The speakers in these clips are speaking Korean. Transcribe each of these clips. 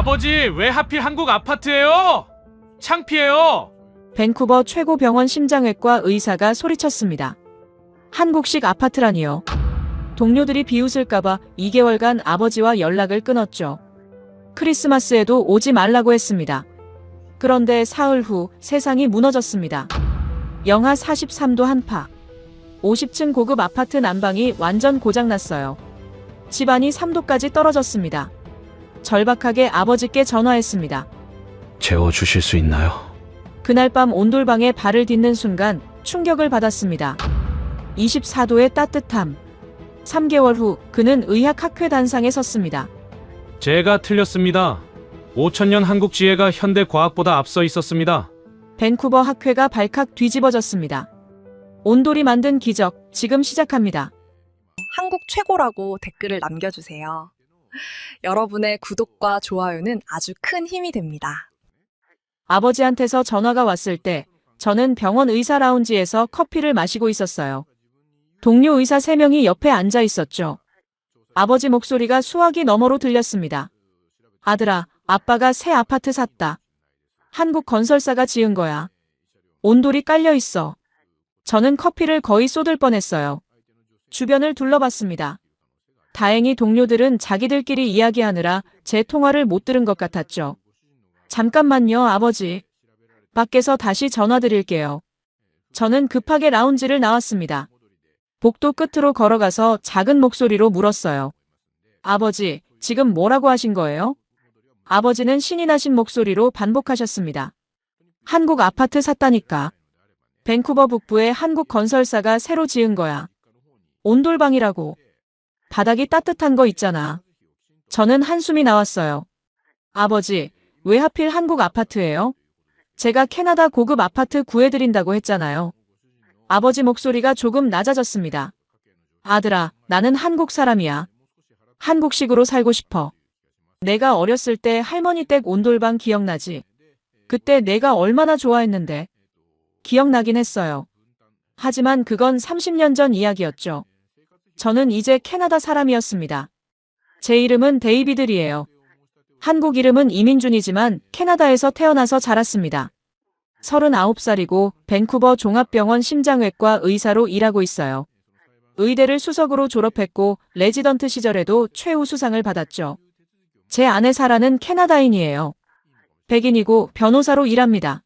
아버지, 왜 하필 한국 아파트예요? 창피해요. 밴쿠버 최고 병원 심장외과 의사가 소리쳤습니다. 한국식 아파트라니요. 동료들이 비웃을까봐 2개월간 아버지와 연락을 끊었죠. 크리스마스에도 오지 말라고 했습니다. 그런데 사흘 후 세상이 무너졌습니다. 영하 43도 한파. 50층 고급 아파트 난방이 완전 고장났어요. 집안이 3도까지 떨어졌습니다. 절박하게 아버지께 전화했습니다. 재워주실 수 있나요? 그날 밤 온돌방에 발을 딛는 순간 충격을 받았습니다. 24도의 따뜻함. 3개월 후 그는 의학학회 단상에 섰습니다. 제가 틀렸습니다. 5000년 한국 지혜가 현대 과학보다 앞서 있었습니다. 밴쿠버 학회가 발칵 뒤집어졌습니다. 온돌이 만든 기적, 지금 시작합니다. 한국 최고라고 댓글을 남겨주세요. 여러분의 구독과 좋아요는 아주 큰 힘이 됩니다. 아버지한테서 전화가 왔을 때 저는 병원 의사 라운지에서 커피를 마시고 있었어요. 동료 의사 3명이 옆에 앉아 있었죠. 아버지 목소리가 수화기 너머로 들렸습니다. 아들아, 아빠가 새 아파트 샀다. 한국 건설사가 지은 거야. 온돌이 깔려 있어. 저는 커피를 거의 쏟을 뻔했어요. 주변을 둘러봤습니다. 다행히 동료들은 자기들끼리 이야기하느라 제 통화를 못 들은 것 같았죠. 잠깐만요, 아버지. 밖에서 다시 전화드릴게요. 저는 급하게 라운지를 나왔습니다. 복도 끝으로 걸어가서 작은 목소리로 물었어요. 아버지, 지금 뭐라고 하신 거예요? 아버지는 신이 나신 목소리로 반복하셨습니다. 한국 아파트 샀다니까. 밴쿠버 북부에 한국 건설사가 새로 지은 거야. 온돌방이라고. 바닥이 따뜻한 거 있잖아. 저는 한숨이 나왔어요. 아버지, 왜 하필 한국 아파트예요? 제가 캐나다 고급 아파트 구해드린다고 했잖아요. 아버지 목소리가 조금 낮아졌습니다. 아들아, 나는 한국 사람이야. 한국식으로 살고 싶어. 내가 어렸을 때 할머니 댁 온돌방 기억나지? 그때 내가 얼마나 좋아했는데. 기억나긴 했어요. 하지만 그건 30년 전 이야기였죠. 저는 이제 캐나다 사람이었습니다. 제 이름은 데이비드리예요. 한국 이름은 이민준이지만 캐나다에서 태어나서 자랐습니다. 39살이고 밴쿠버 종합병원 심장외과 의사로 일하고 있어요. 의대를 수석으로 졸업했고 레지던트 시절에도 최우수상을 받았죠. 제 아내 사라는 캐나다인이에요. 백인이고 변호사로 일합니다.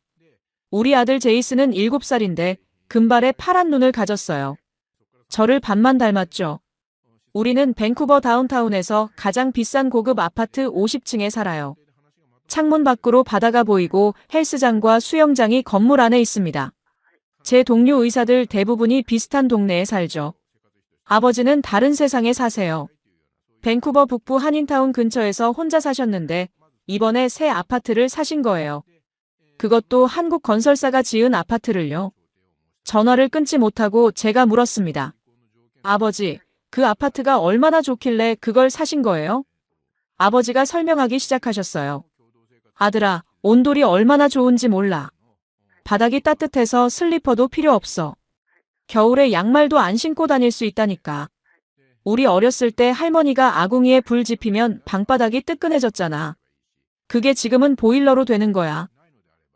우리 아들 제이스는 7살인데 금발에 파란 눈을 가졌어요. 저를 반만 닮았죠. 우리는 밴쿠버 다운타운에서 가장 비싼 고급 아파트 50층에 살아요. 창문 밖으로 바다가 보이고 헬스장과 수영장이 건물 안에 있습니다. 제 동료 의사들 대부분이 비슷한 동네에 살죠. 아버지는 다른 세상에 사세요. 밴쿠버 북부 한인타운 근처에서 혼자 사셨는데 이번에 새 아파트를 사신 거예요. 그것도 한국 건설사가 지은 아파트를요. 전화를 끊지 못하고 제가 물었습니다. 아버지, 그 아파트가 얼마나 좋길래 그걸 사신 거예요? 아버지가 설명하기 시작하셨어요. 아들아, 온돌이 얼마나 좋은지 몰라. 바닥이 따뜻해서 슬리퍼도 필요 없어. 겨울에 양말도 안 신고 다닐 수 있다니까. 우리 어렸을 때 할머니가 아궁이에 불 지피면 방바닥이 뜨끈해졌잖아. 그게 지금은 보일러로 되는 거야.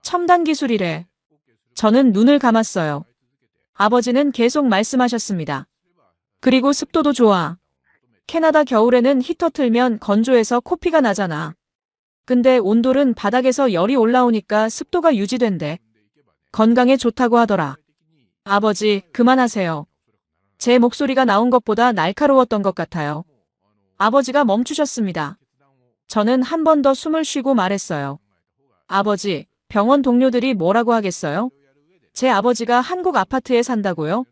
첨단 기술이래. 저는 눈을 감았어요. 아버지는 계속 말씀하셨습니다. 그리고 습도도 좋아. 캐나다 겨울에는 히터 틀면 건조해서 코피가 나잖아. 근데 온돌은 바닥에서 열이 올라오니까 습도가 유지된대. 건강에 좋다고 하더라. 아버지, 그만하세요. 제 목소리가 나온 것보다 날카로웠던 것 같아요. 아버지가 멈추셨습니다. 저는 한 번 더 숨을 쉬고 말했어요. 아버지, 병원 동료들이 뭐라고 하겠어요? 제 아버지가 한국 아파트에 산다고요?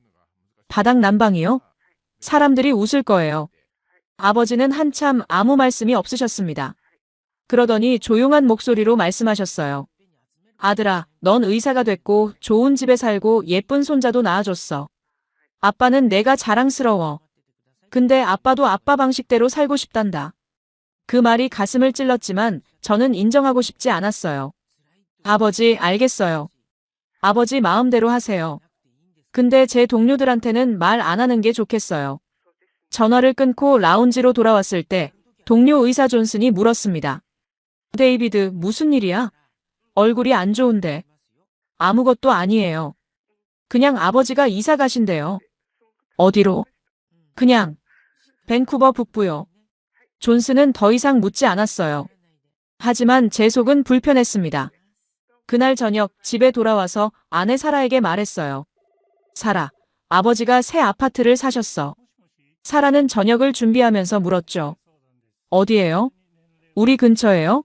바닥 난방이요? 사람들이 웃을 거예요. 아버지는 한참 아무 말씀이 없으셨습니다. 그러더니 조용한 목소리로 말씀하셨어요. 아들아, 넌 의사가 됐고 좋은 집에 살고 예쁜 손자도 낳아줬어. 아빠는 내가 자랑스러워. 근데 아빠도 아빠 방식대로 살고 싶단다. 그 말이 가슴을 찔렀지만 저는 인정하고 싶지 않았어요. 아버지, 알겠어요. 아버지 마음대로 하세요. 근데 제 동료들한테는 말 안 하는 게 좋겠어요. 전화를 끊고 라운지로 돌아왔을 때 동료 의사 존슨이 물었습니다. 데이비드, 무슨 일이야? 얼굴이 안 좋은데. 아무것도 아니에요. 그냥 아버지가 이사 가신대요. 어디로? 그냥 밴쿠버 북부요. 존슨은 더 이상 묻지 않았어요. 하지만 제 속은 불편했습니다. 그날 저녁 집에 돌아와서 아내 사라에게 말했어요. 사라, 아버지가 새 아파트를 사셨어. 사라는 저녁을 준비하면서 물었죠. 어디예요? 우리 근처예요?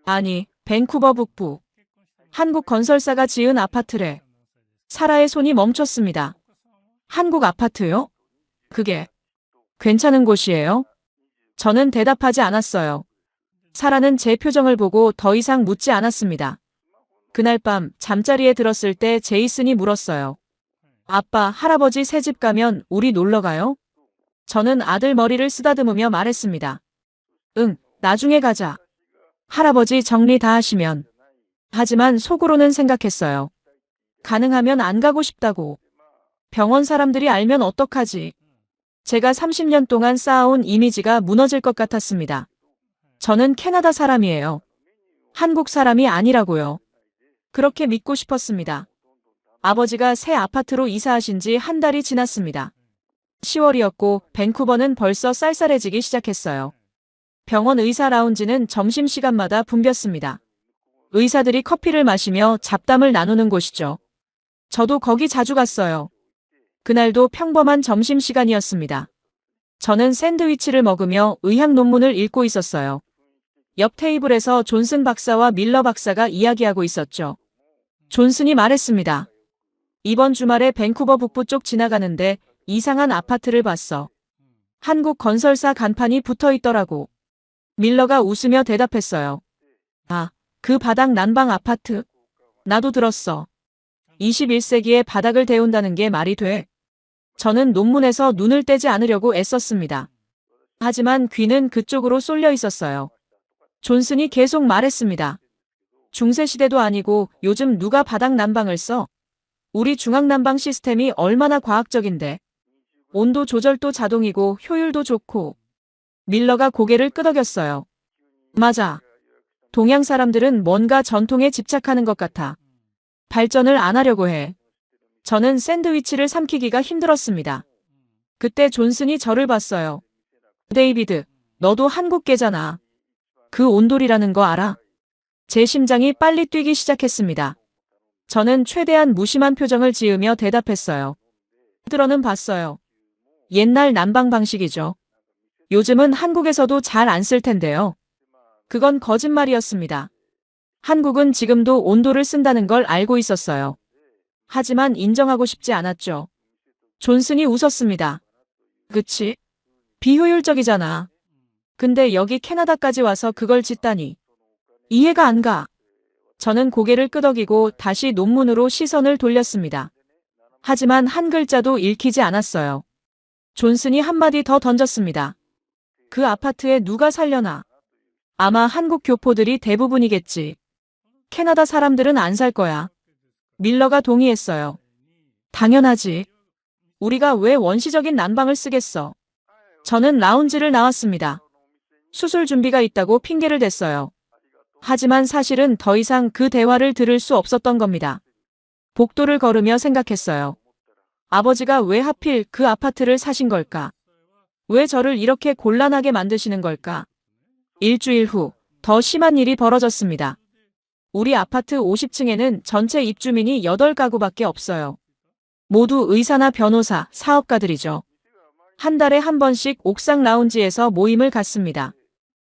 아니, 밴쿠버 북부. 한국 건설사가 지은 아파트래. 사라의 손이 멈췄습니다. 한국 아파트요? 그게 괜찮은 곳이에요? 저는 대답하지 않았어요. 사라는 제 표정을 보고 더 이상 묻지 않았습니다. 그날 밤 잠자리에 들었을 때 제이슨이 물었어요. 아빠, 할아버지 새집 가면 우리 놀러 가요? 저는 아들 머리를 쓰다듬으며 말했습니다. 응, 나중에 가자. 할아버지 정리 다 하시면. 하지만 속으로는 생각했어요. 가능하면 안 가고 싶다고. 병원 사람들이 알면 어떡하지? 제가 30년 동안 쌓아온 이미지가 무너질 것 같았습니다. 저는 캐나다 사람이에요. 한국 사람이 아니라고요. 그렇게 믿고 싶었습니다. 아버지가 새 아파트로 이사하신 지 한 달이 지났습니다. 10월이었고 밴쿠버는 벌써 쌀쌀해지기 시작했어요. 병원 의사 라운지는 점심시간마다 붐볐습니다. 의사들이 커피를 마시며 잡담을 나누는 곳이죠. 저도 거기 자주 갔어요. 그날도 평범한 점심시간이었습니다. 저는 샌드위치를 먹으며 의학 논문을 읽고 있었어요. 옆 테이블에서 존슨 박사와 밀러 박사가 이야기하고 있었죠. 존슨이 말했습니다. 이번 주말에 밴쿠버 북부 쪽 지나가는데 이상한 아파트를 봤어. 한국 건설사 간판이 붙어 있더라고. 밀러가 웃으며 대답했어요. 아, 그 바닥 난방 아파트? 나도 들었어. 21세기에 바닥을 데운다는 게 말이 돼. 저는 논문에서 눈을 떼지 않으려고 애썼습니다. 하지만 귀는 그쪽으로 쏠려 있었어요. 존슨이 계속 말했습니다. 중세시대도 아니고 요즘 누가 바닥 난방을 써? 우리 중앙난방 시스템이 얼마나 과학적인데. 온도 조절도 자동이고 효율도 좋고. 밀러가 고개를 끄덕였어요. 맞아. 동양 사람들은 뭔가 전통에 집착하는 것 같아. 발전을 안 하려고 해. 저는 샌드위치를 삼키기가 힘들었습니다. 그때 존슨이 저를 봤어요. 데이비드, 너도 한국계잖아. 그 온돌이라는 거 알아? 제 심장이 빨리 뛰기 시작했습니다. 저는 최대한 무심한 표정을 지으며 대답했어요. 들어는 봤어요. 옛날 난방 방식이죠. 요즘은 한국에서도 잘 안 쓸 텐데요. 그건 거짓말이었습니다. 한국은 지금도 온도를 쓴다는 걸 알고 있었어요. 하지만 인정하고 싶지 않았죠. 존슨이 웃었습니다. 그치? 비효율적이잖아. 근데 여기 캐나다까지 와서 그걸 짓다니. 이해가 안 가. 저는 고개를 끄덕이고 다시 논문으로 시선을 돌렸습니다. 하지만 한 글자도 읽히지 않았어요. 존슨이 한마디 더 던졌습니다. 그 아파트에 누가 살려나? 아마 한국 교포들이 대부분이겠지. 캐나다 사람들은 안 살 거야. 밀러가 동의했어요. 당연하지. 우리가 왜 원시적인 난방을 쓰겠어? 저는 라운지를 나왔습니다. 수술 준비가 있다고 핑계를 댔어요. 하지만 사실은 더 이상 그 대화를 들을 수 없었던 겁니다. 복도를 걸으며 생각했어요. 아버지가 왜 하필 그 아파트를 사신 걸까? 왜 저를 이렇게 곤란하게 만드시는 걸까? 일주일 후, 더 심한 일이 벌어졌습니다. 우리 아파트 50층에는 전체 입주민이 8가구밖에 없어요. 모두 의사나 변호사, 사업가들이죠. 한 달에 한 번씩 옥상 라운지에서 모임을 갖습니다.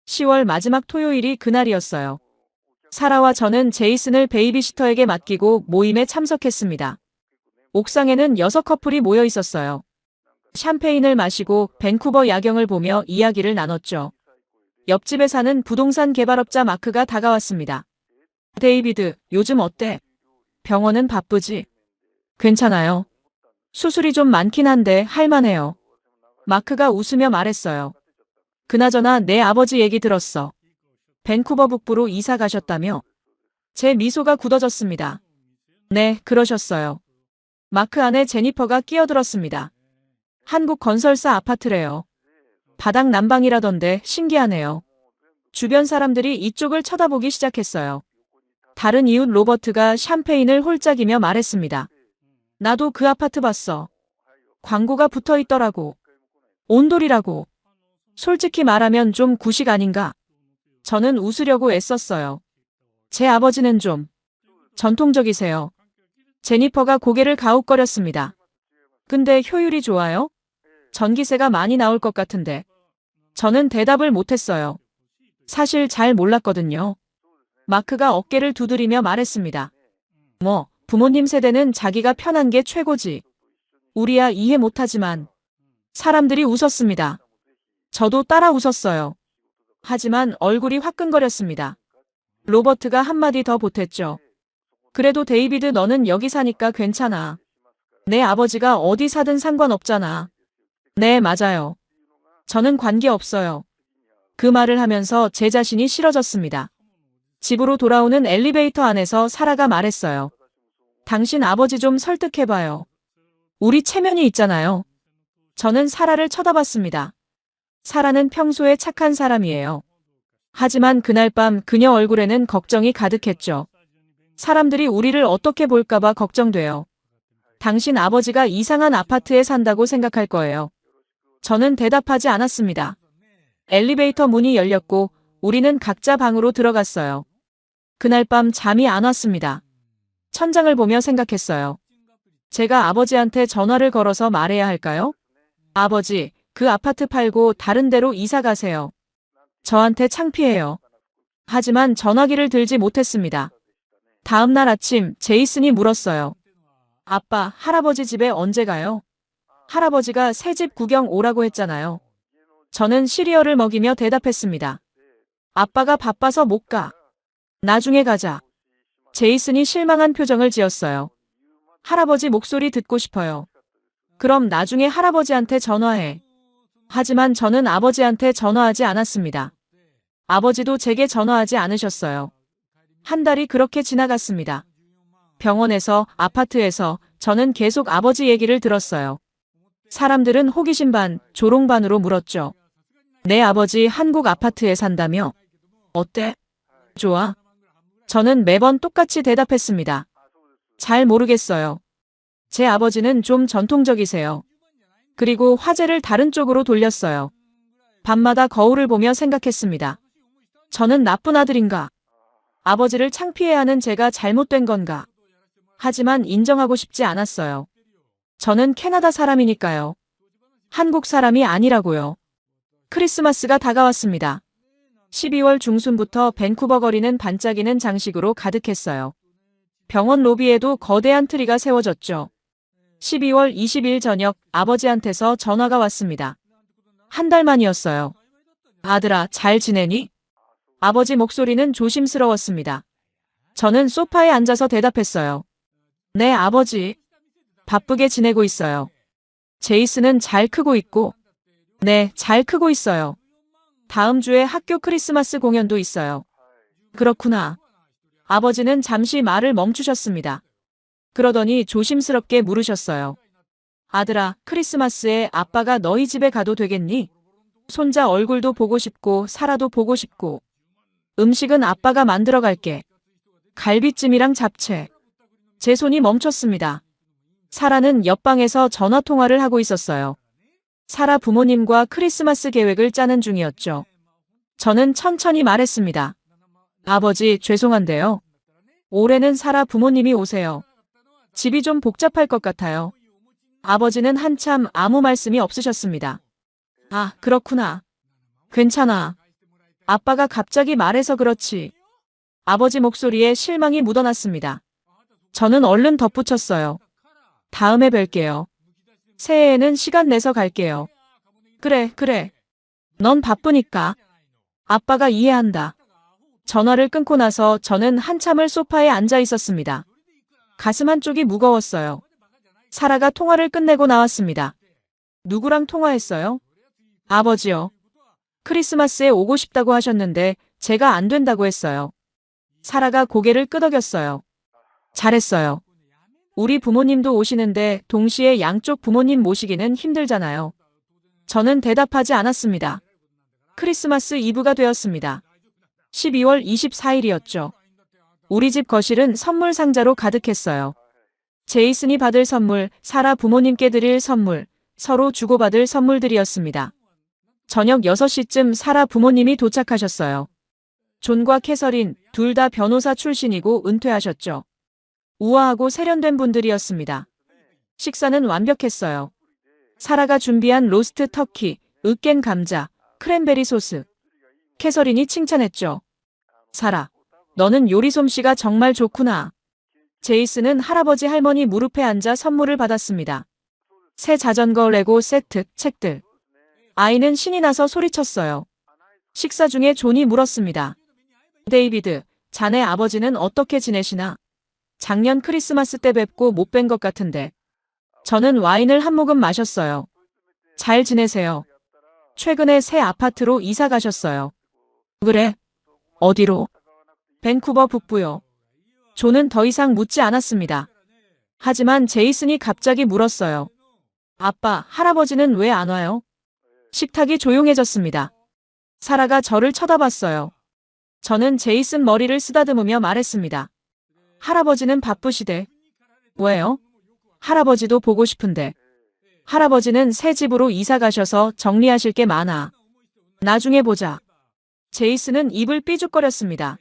10월 마지막 토요일이 그날이었어요. 사라와 저는 제이슨을 베이비시터에게 맡기고 모임에 참석했습니다. 옥상에는 6커플이 모여 있었어요. 샴페인을 마시고 밴쿠버 야경을 보며 이야기를 나눴죠. 옆집에 사는 부동산 개발업자 마크가 다가왔습니다. 데이비드, 요즘 어때? 병원은 바쁘지? 괜찮아요. 수술이 좀 많긴 한데 할만해요. 마크가 웃으며 말했어요. 그나저나 내 아버지 얘기 들었어. 밴쿠버 북부로 이사 가셨다며? 제 미소가 굳어졌습니다. 네, 그러셨어요. 마크 안에 제니퍼가 끼어들었습니다. 한국 건설사 아파트래요. 바닥 난방이라던데 신기하네요. 주변 사람들이 이쪽을 쳐다보기 시작했어요. 다른 이웃 로버트가 샴페인을 홀짝이며 말했습니다. 나도 그 아파트 봤어. 광고가 붙어 있더라고. 온돌이라고. 솔직히 말하면 좀 구식 아닌가? 저는 웃으려고 애썼어요. 제 아버지는 좀 전통적이세요. 제니퍼가 고개를 가웃거렸습니다. 근데 효율이 좋아요? 전기세가 많이 나올 것 같은데. 저는 대답을 못했어요. 사실 잘 몰랐거든요. 마크가 어깨를 두드리며 말했습니다. 뭐, 부모님 세대는 자기가 편한 게 최고지. 우리야 이해 못하지만. 사람들이 웃었습니다. 저도 따라 웃었어요. 하지만 얼굴이 화끈거렸습니다. 로버트가 한마디 더 보탰죠. 그래도 데이비드 너는 여기 사니까 괜찮아. 내 아버지가 어디 사든 상관없잖아. 네, 맞아요. 저는 관계없어요. 그 말을 하면서 제 자신이 싫어졌습니다. 집으로 돌아오는 엘리베이터 안에서 사라가 말했어요. 당신 아버지 좀 설득해봐요. 우리 체면이 있잖아요. 저는 사라를 쳐다봤습니다. 사라는 평소에 착한 사람이에요. 하지만 그날 밤 그녀 얼굴에는 걱정이 가득했죠. 사람들이 우리를 어떻게 볼까봐 걱정돼요. 당신 아버지가 이상한 아파트에 산다고 생각할 거예요. 저는 대답하지 않았습니다. 엘리베이터 문이 열렸고 우리는 각자 방으로 들어갔어요. 그날 밤 잠이 안 왔습니다. 천장을 보며 생각했어요. 제가 아버지한테 전화를 걸어서 말해야 할까요? 아버지, 그 아파트 팔고 다른 데로 이사 가세요. 저한테 창피해요. 하지만 전화기를 들지 못했습니다. 다음 날 아침 제이슨이 물었어요. 아빠, 할아버지 집에 언제 가요? 할아버지가 새 집 구경 오라고 했잖아요. 저는 시리얼을 먹이며 대답했습니다. 아빠가 바빠서 못 가. 나중에 가자. 제이슨이 실망한 표정을 지었어요. 할아버지 목소리 듣고 싶어요. 그럼 나중에 할아버지한테 전화해. 하지만 저는 아버지한테 전화하지 않았습니다. 아버지도 제게 전화하지 않으셨어요. 한 달이 그렇게 지나갔습니다. 병원에서, 아파트에서 저는 계속 아버지 얘기를 들었어요. 사람들은 호기심 반, 조롱 반으로 물었죠. 내 아버지 한국 아파트에 산다며? 어때? 좋아? 저는 매번 똑같이 대답했습니다. 잘 모르겠어요. 제 아버지는 좀 전통적이세요. 그리고 화제를 다른 쪽으로 돌렸어요. 밤마다 거울을 보며 생각했습니다. 저는 나쁜 아들인가? 아버지를 창피해하는 제가 잘못된 건가? 하지만 인정하고 싶지 않았어요. 저는 캐나다 사람이니까요. 한국 사람이 아니라고요. 크리스마스가 다가왔습니다. 12월 중순부터 밴쿠버 거리는 반짝이는 장식으로 가득했어요. 병원 로비에도 거대한 트리가 세워졌죠. 12월 20일 저녁 아버지한테서 전화가 왔습니다. 한 달 만이었어요. 아들아, 잘 지내니? 아버지 목소리는 조심스러웠습니다. 저는 소파에 앉아서 대답했어요. 네, 아버지. 바쁘게 지내고 있어요. 제이슨은 잘 크고 있고. 네, 잘 크고 있어요. 다음 주에 학교 크리스마스 공연도 있어요. 그렇구나. 아버지는 잠시 말을 멈추셨습니다. 그러더니 조심스럽게 물으셨어요. 아들아, 크리스마스에 아빠가 너희 집에 가도 되겠니? 손자 얼굴도 보고 싶고 사라도 보고 싶고. 음식은 아빠가 만들어 갈게. 갈비찜이랑 잡채. 제 손이 멈췄습니다. 사라는 옆방에서 전화통화를 하고 있었어요. 사라 부모님과 크리스마스 계획을 짜는 중이었죠. 저는 천천히 말했습니다. 아버지, 죄송한데요. 올해는 사라 부모님이 오세요. 집이 좀 복잡할 것 같아요. 아버지는 한참 아무 말씀이 없으셨습니다. 아, 그렇구나. 괜찮아. 아빠가 갑자기 말해서 그렇지. 아버지 목소리에 실망이 묻어났습니다. 저는 얼른 덧붙였어요. 다음에 뵐게요. 새해에는 시간 내서 갈게요. 그래. 넌 바쁘니까. 아빠가 이해한다. 전화를 끊고 나서 저는 한참을 소파에 앉아 있었습니다. 가슴 한쪽이 무거웠어요. 사라가 통화를 끝내고 나왔습니다. 누구랑 통화했어요? 아버지요. 크리스마스에 오고 싶다고 하셨는데 제가 안 된다고 했어요. 사라가 고개를 끄덕였어요. 잘했어요. 우리 부모님도 오시는데 동시에 양쪽 부모님 모시기는 힘들잖아요. 저는 대답하지 않았습니다. 크리스마스 이브가 되었습니다. 12월 24일이었죠. 우리 집 거실은 선물 상자로 가득했어요. 제이슨이 받을 선물, 사라 부모님께 드릴 선물, 서로 주고받을 선물들이었습니다. 저녁 6시쯤 사라 부모님이 도착하셨어요. 존과 캐서린, 둘 다 변호사 출신이고 은퇴하셨죠. 우아하고 세련된 분들이었습니다. 식사는 완벽했어요. 사라가 준비한 로스트 터키, 으깬 감자, 크랜베리 소스. 캐서린이 칭찬했죠. 사라, 너는 요리 솜씨가 정말 좋구나. 제이슨은 할아버지 할머니 무릎에 앉아 선물을 받았습니다. 새 자전거 레고 세트, 책들. 아이는 신이 나서 소리쳤어요. 식사 중에 존이 물었습니다. 데이비드, 자네 아버지는 어떻게 지내시나? 작년 크리스마스 때 뵙고 못 뵌 것 같은데. 저는 와인을 한 모금 마셨어요. 잘 지내세요. 최근에 새 아파트로 이사 가셨어요. 그래? 어디로? 밴쿠버 북부요. 존은 더 이상 묻지 않았습니다. 하지만 제이슨이 갑자기 물었어요. 아빠, 할아버지는 왜 안 와요? 식탁이 조용해졌습니다. 사라가 저를 쳐다봤어요. 저는 제이슨 머리를 쓰다듬으며 말했습니다. 할아버지는 바쁘시대. 왜요? 할아버지도 보고 싶은데. 할아버지는 새 집으로 이사 가셔서 정리하실 게 많아. 나중에 보자. 제이슨은 입을 삐죽거렸습니다.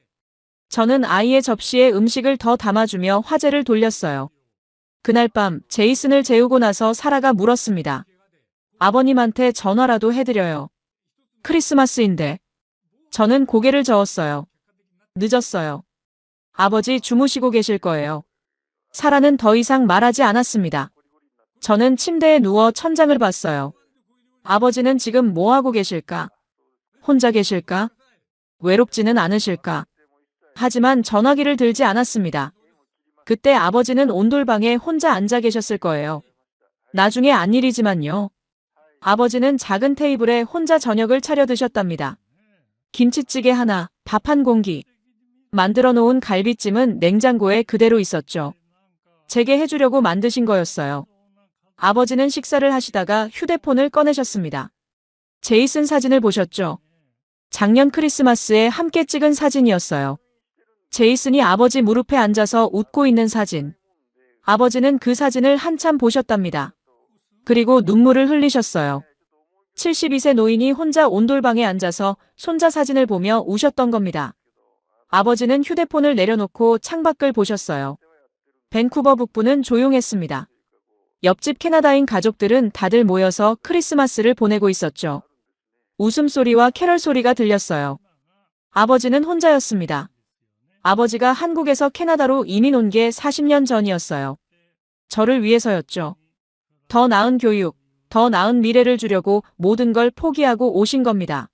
저는 아이의 접시에 음식을 더 담아주며 화제를 돌렸어요. 그날 밤 제이슨을 재우고 나서 사라가 물었습니다. 아버님한테 전화라도 해드려요. 크리스마스인데. 저는 고개를 저었어요. 늦었어요. 아버지 주무시고 계실 거예요. 사라는 더 이상 말하지 않았습니다. 저는 침대에 누워 천장을 봤어요. 아버지는 지금 뭐 하고 계실까? 혼자 계실까? 외롭지는 않으실까? 하지만 전화기를 들지 않았습니다. 그때 아버지는 온돌방에 혼자 앉아 계셨을 거예요. 나중에 안 일이지만요. 아버지는 작은 테이블에 혼자 저녁을 차려 드셨답니다. 김치찌개 하나, 밥 한 공기. 만들어 놓은 갈비찜은 냉장고에 그대로 있었죠. 제게 해주려고 만드신 거였어요. 아버지는 식사를 하시다가 휴대폰을 꺼내셨습니다. 제이슨 사진을 보셨죠? 작년 크리스마스에 함께 찍은 사진이었어요. 제이슨이 아버지 무릎에 앉아서 웃고 있는 사진. 아버지는 그 사진을 한참 보셨답니다. 그리고 눈물을 흘리셨어요. 72세 노인이 혼자 온돌방에 앉아서 손자 사진을 보며 우셨던 겁니다. 아버지는 휴대폰을 내려놓고 창밖을 보셨어요. 밴쿠버 북부는 조용했습니다. 옆집 캐나다인 가족들은 다들 모여서 크리스마스를 보내고 있었죠. 웃음소리와 캐럴 소리가 들렸어요. 아버지는 혼자였습니다. 아버지가 한국에서 캐나다로 이민 온 게 40년 전이었어요. 저를 위해서였죠. 더 나은 교육, 더 나은 미래를 주려고 모든 걸 포기하고 오신 겁니다.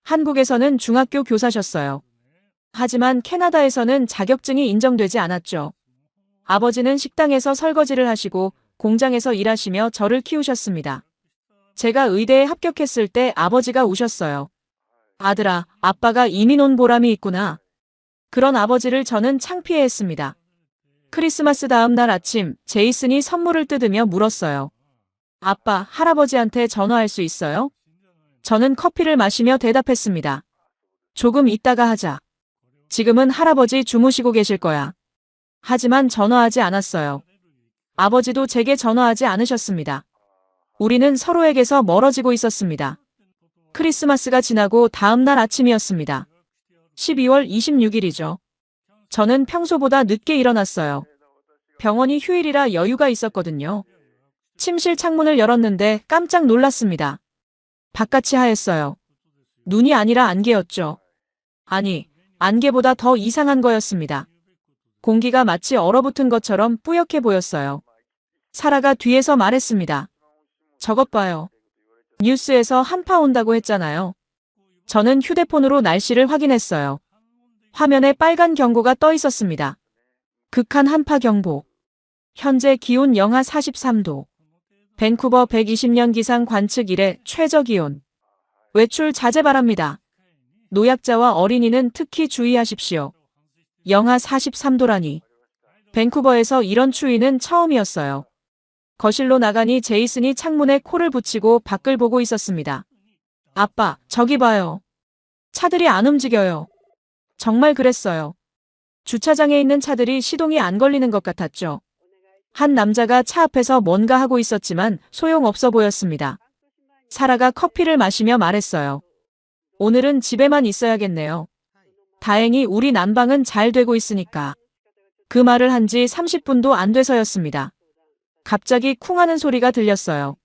한국에서는 중학교 교사셨어요. 하지만 캐나다에서는 자격증이 인정되지 않았죠. 아버지는 식당에서 설거지를 하시고 공장에서 일하시며 저를 키우셨습니다. 제가 의대에 합격했을 때 아버지가 우셨어요. 아들아, 아빠가 이민 온 보람이 있구나. 그런 아버지를 저는 창피해했습니다. 크리스마스 다음 날 아침 제이슨이 선물을 뜯으며 물었어요. 아빠, 할아버지한테 전화할 수 있어요? 저는 커피를 마시며 대답했습니다. 조금 이따가 하자. 지금은 할아버지 주무시고 계실 거야. 하지만 전화하지 않았어요. 아버지도 제게 전화하지 않으셨습니다. 우리는 서로에게서 멀어지고 있었습니다. 크리스마스가 지나고 다음 날 아침이었습니다. 12월 26일이죠. 저는 평소보다 늦게 일어났어요. 병원이 휴일이라 여유가 있었거든요. 침실 창문을 열었는데 깜짝 놀랐습니다. 바깥이 하였어요. 눈이 아니라 안개였죠. 아니, 안개보다 더 이상한 거였습니다. 공기가 마치 얼어붙은 것처럼 뿌옇게 보였어요. 사라가 뒤에서 말했습니다. 저것 봐요. 뉴스에서 한파 온다고 했잖아요. 저는 휴대폰으로 날씨를 확인했어요. 화면에 빨간 경고가 떠 있었습니다. 극한 한파 경보. 현재 기온 영하 43도. 밴쿠버 120년 기상 관측 이래 최저 기온. 외출 자제 바랍니다. 노약자와 어린이는 특히 주의하십시오. 영하 43도라니. 밴쿠버에서 이런 추위는 처음이었어요. 거실로 나가니 제이슨이 창문에 코를 붙이고 밖을 보고 있었습니다. 아빠, 저기 봐요. 차들이 안 움직여요. 정말 그랬어요. 주차장에 있는 차들이 시동이 안 걸리는 것 같았죠. 한 남자가 차 앞에서 뭔가 하고 있었지만 소용없어 보였습니다. 사라가 커피를 마시며 말했어요. 오늘은 집에만 있어야겠네요. 다행히 우리 난방은 잘 되고 있으니까. 그 말을 한 지 30분도 안 돼서였습니다. 갑자기 쿵 하는 소리가 들렸어요.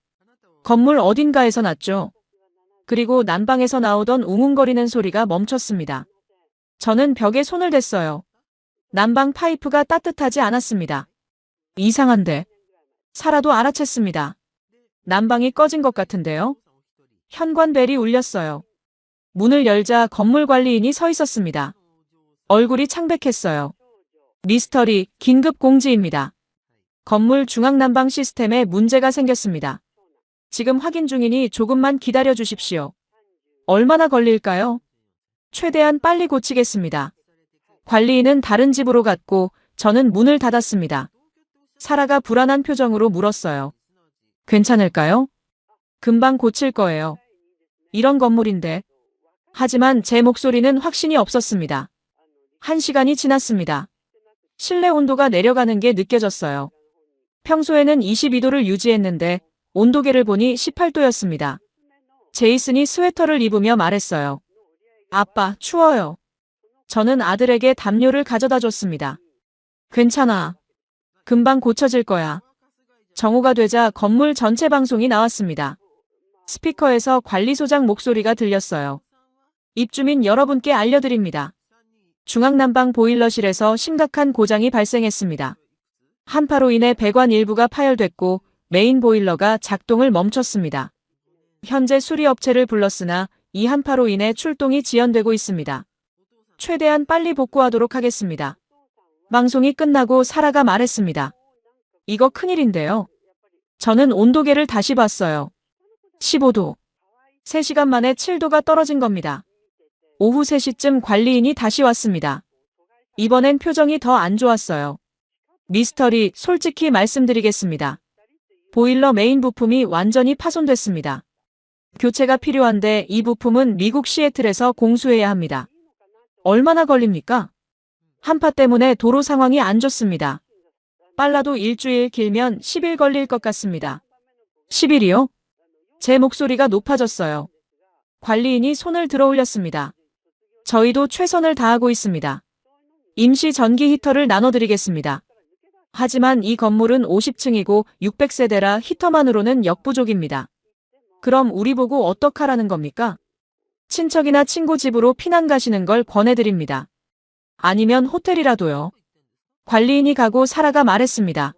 건물 어딘가에서 났죠. 그리고 난방에서 나오던 웅웅거리는 소리가 멈췄습니다. 저는 벽에 손을 댔어요. 난방 파이프가 따뜻하지 않았습니다. 이상한데. 사라도 알아챘습니다. 난방이 꺼진 것 같은데요. 현관벨이 울렸어요. 문을 열자 건물 관리인이 서 있었습니다. 얼굴이 창백했어요. 미스터리, 긴급 공지입니다. 건물 중앙난방 시스템에 문제가 생겼습니다. 지금 확인 중이니 조금만 기다려 주십시오. 얼마나 걸릴까요? 최대한 빨리 고치겠습니다. 관리인은 다른 집으로 갔고 저는 문을 닫았습니다. 사라가 불안한 표정으로 물었어요. 괜찮을까요? 금방 고칠 거예요. 이런 건물인데. 하지만 제 목소리는 확신이 없었습니다. 1시간이 지났습니다. 실내 온도가 내려가는 게 느껴졌어요. 평소에는 22도를 유지했는데 온도계를 보니 18도였습니다. 제이슨이 스웨터를 입으며 말했어요. 아빠, 추워요. 저는 아들에게 담요를 가져다 줬습니다. 괜찮아. 금방 고쳐질 거야. 정오가 되자 건물 전체 방송이 나왔습니다. 스피커에서 관리소장 목소리가 들렸어요. 입주민 여러분께 알려드립니다. 중앙난방 보일러실에서 심각한 고장이 발생했습니다. 한파로 인해 배관 일부가 파열됐고 메인 보일러가 작동을 멈췄습니다. 현재 수리업체를 불렀으나 이 한파로 인해 출동이 지연되고 있습니다. 최대한 빨리 복구하도록 하겠습니다. 방송이 끝나고 사라가 말했습니다. 이거 큰일인데요. 저는 온도계를 다시 봤어요. 15도. 3시간 만에 7도가 떨어진 겁니다. 오후 3시쯤 관리인이 다시 왔습니다. 이번엔 표정이 더 안 좋았어요. 미스터리, 솔직히 말씀드리겠습니다. 보일러 메인 부품이 완전히 파손됐습니다. 교체가 필요한데 이 부품은 미국 시애틀에서 공수해야 합니다. 얼마나 걸립니까? 한파 때문에 도로 상황이 안 좋습니다. 빨라도 일주일, 길면 10일 걸릴 것 같습니다. 10일이요? 제 목소리가 높아졌어요. 관리인이 손을 들어 올렸습니다. 저희도 최선을 다하고 있습니다. 임시 전기 히터를 나눠드리겠습니다. 하지만 이 건물은 50층이고 600세대라 히터만으로는 역부족입니다. 그럼 우리 보고 어떡하라는 겁니까? 친척이나 친구 집으로 피난 가시는 걸 권해드립니다. 아니면 호텔이라도요. 관리인이 가고 사라가 말했습니다.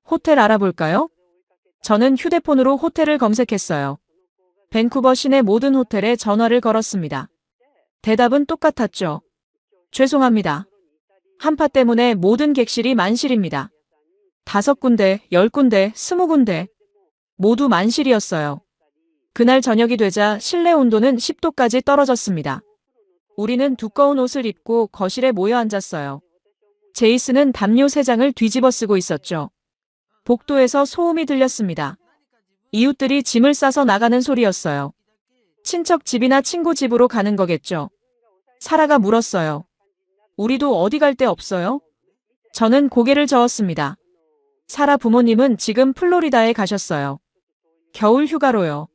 호텔 알아볼까요? 저는 휴대폰으로 호텔을 검색했어요. 밴쿠버 시내 모든 호텔에 전화를 걸었습니다. 대답은 똑같았죠. 죄송합니다. 한파 때문에 모든 객실이 만실입니다. 5군데, 10군데, 20군데 모두 만실이었어요. 그날 저녁이 되자 실내 온도는 10도까지 떨어졌습니다. 우리는 두꺼운 옷을 입고 거실에 모여 앉았어요. 제이슨은 담요 3장을 뒤집어 쓰고 있었죠. 복도에서 소음이 들렸습니다. 이웃들이 짐을 싸서 나가는 소리였어요. 친척 집이나 친구 집으로 가는 거겠죠. 사라가 물었어요. 우리도 어디 갈 데 없어요? 저는 고개를 저었습니다. 사라 부모님은 지금 플로리다에 가셨어요. 겨울 휴가로요.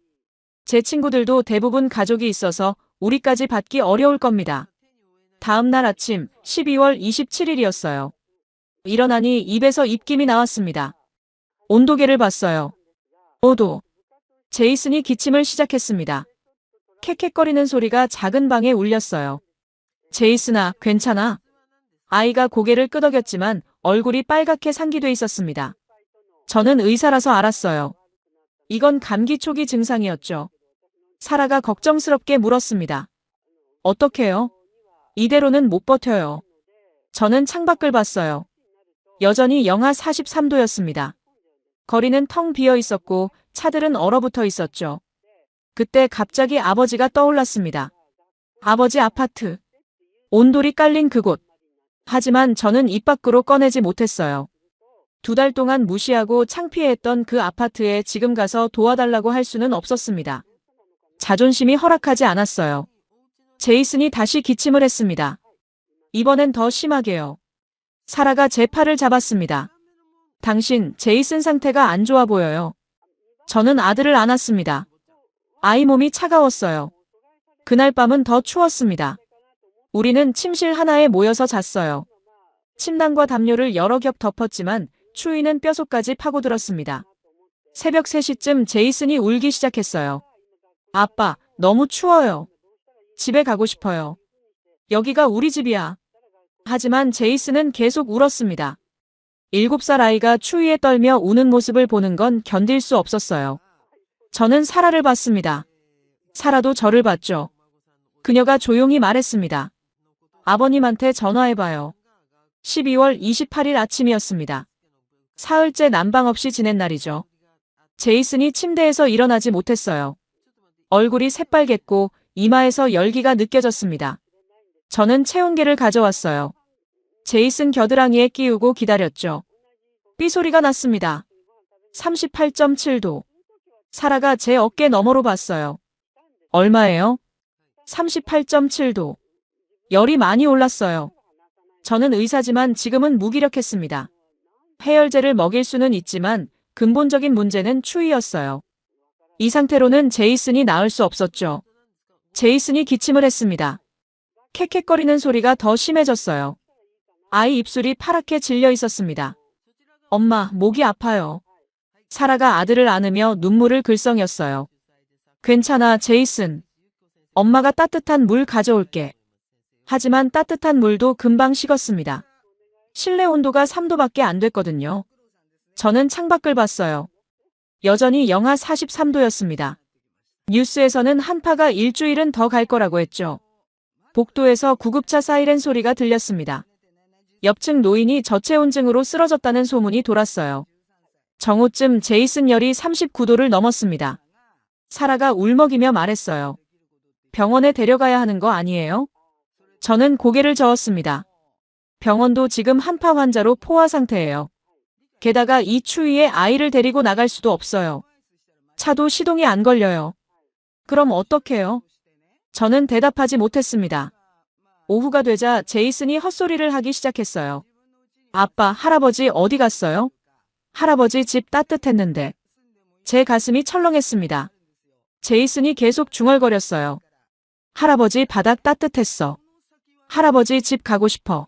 제 친구들도 대부분 가족이 있어서 우리까지 받기 어려울 겁니다. 다음 날 아침 12월 27일이었어요. 일어나니 입에서 입김이 나왔습니다. 온도계를 봤어요. 5도. 제이슨이 기침을 시작했습니다. 캑캑거리는 소리가 작은 방에 울렸어요. 제이슨아, 괜찮아? 아이가 고개를 끄덕였지만 얼굴이 빨갛게 상기돼 있었습니다. 저는 의사라서 알았어요. 이건 감기 초기 증상이었죠. 사라가 걱정스럽게 물었습니다. 어떡해요? 이대로는 못 버텨요. 저는 창밖을 봤어요. 여전히 영하 43도였습니다. 거리는 텅 비어 있었고 차들은 얼어붙어 있었죠. 그때 갑자기 아버지가 떠올랐습니다. 아버지 아파트. 온돌이 깔린 그곳. 하지만 저는 입 밖으로 꺼내지 못했어요. 2달 동안 무시하고 창피해했던 그 아파트에 지금 가서 도와달라고 할 수는 없었습니다. 자존심이 허락하지 않았어요. 제이슨이 다시 기침을 했습니다. 이번엔 더 심하게요. 사라가 제 팔을 잡았습니다. 당신, 제이슨 상태가 안 좋아 보여요. 저는 아들을 안았습니다. 아이 몸이 차가웠어요. 그날 밤은 더 추웠습니다. 우리는 침실 하나에 모여서 잤어요. 침낭과 담요를 여러 겹 덮었지만 추위는 뼛속까지 파고들었습니다. 새벽 3시쯤 제이슨이 울기 시작했어요. 아빠, 너무 추워요. 집에 가고 싶어요. 여기가 우리 집이야. 하지만 제이슨은 계속 울었습니다. 7살 아이가 추위에 떨며 우는 모습을 보는 건 견딜 수 없었어요. 저는 사라를 봤습니다. 사라도 저를 봤죠. 그녀가 조용히 말했습니다. 아버님한테 전화해봐요. 12월 28일 아침이었습니다. 사흘째 난방 없이 지낸 날이죠. 제이슨이 침대에서 일어나지 못했어요. 얼굴이 새빨갰고 이마에서 열기가 느껴졌습니다. 저는 체온계를 가져왔어요. 제이슨 겨드랑이에 끼우고 기다렸죠. 삐소리가 났습니다. 38.7도. 사라가 제 어깨 너머로 봤어요. 얼마예요? 38.7도. 열이 많이 올랐어요. 저는 의사지만 지금은 무기력했습니다. 해열제를 먹일 수는 있지만 근본적인 문제는 추위였어요. 이 상태로는 제이슨이 나을 수 없었죠. 제이슨이 기침을 했습니다. 캑캑거리는 소리가 더 심해졌어요. 아이 입술이 파랗게 질려 있었습니다. 엄마, 목이 아파요. 사라가 아들을 안으며 눈물을 글썽였어요. 괜찮아, 제이슨. 엄마가 따뜻한 물 가져올게. 하지만 따뜻한 물도 금방 식었습니다. 실내 온도가 3도밖에 안 됐거든요. 저는 창밖을 봤어요. 여전히 영하 43도였습니다. 뉴스에서는 한파가 일주일은 더 갈 거라고 했죠. 복도에서 구급차 사이렌 소리가 들렸습니다. 옆층 노인이 저체온증으로 쓰러졌다는 소문이 돌았어요. 정오쯤 제이슨 열이 39도를 넘었습니다. 사라가 울먹이며 말했어요. 병원에 데려가야 하는 거 아니에요? 저는 고개를 저었습니다. 병원도 지금 한파 환자로 포화 상태예요. 게다가 이 추위에 아이를 데리고 나갈 수도 없어요. 차도 시동이 안 걸려요. 그럼 어떡해요? 저는 대답하지 못했습니다. 오후가 되자 제이슨이 헛소리를 하기 시작했어요. 아빠, 할아버지 어디 갔어요? 할아버지 집 따뜻했는데. 제 가슴이 철렁했습니다. 제이슨이 계속 중얼거렸어요. 할아버지 바닥 따뜻했어. 할아버지 집 가고 싶어.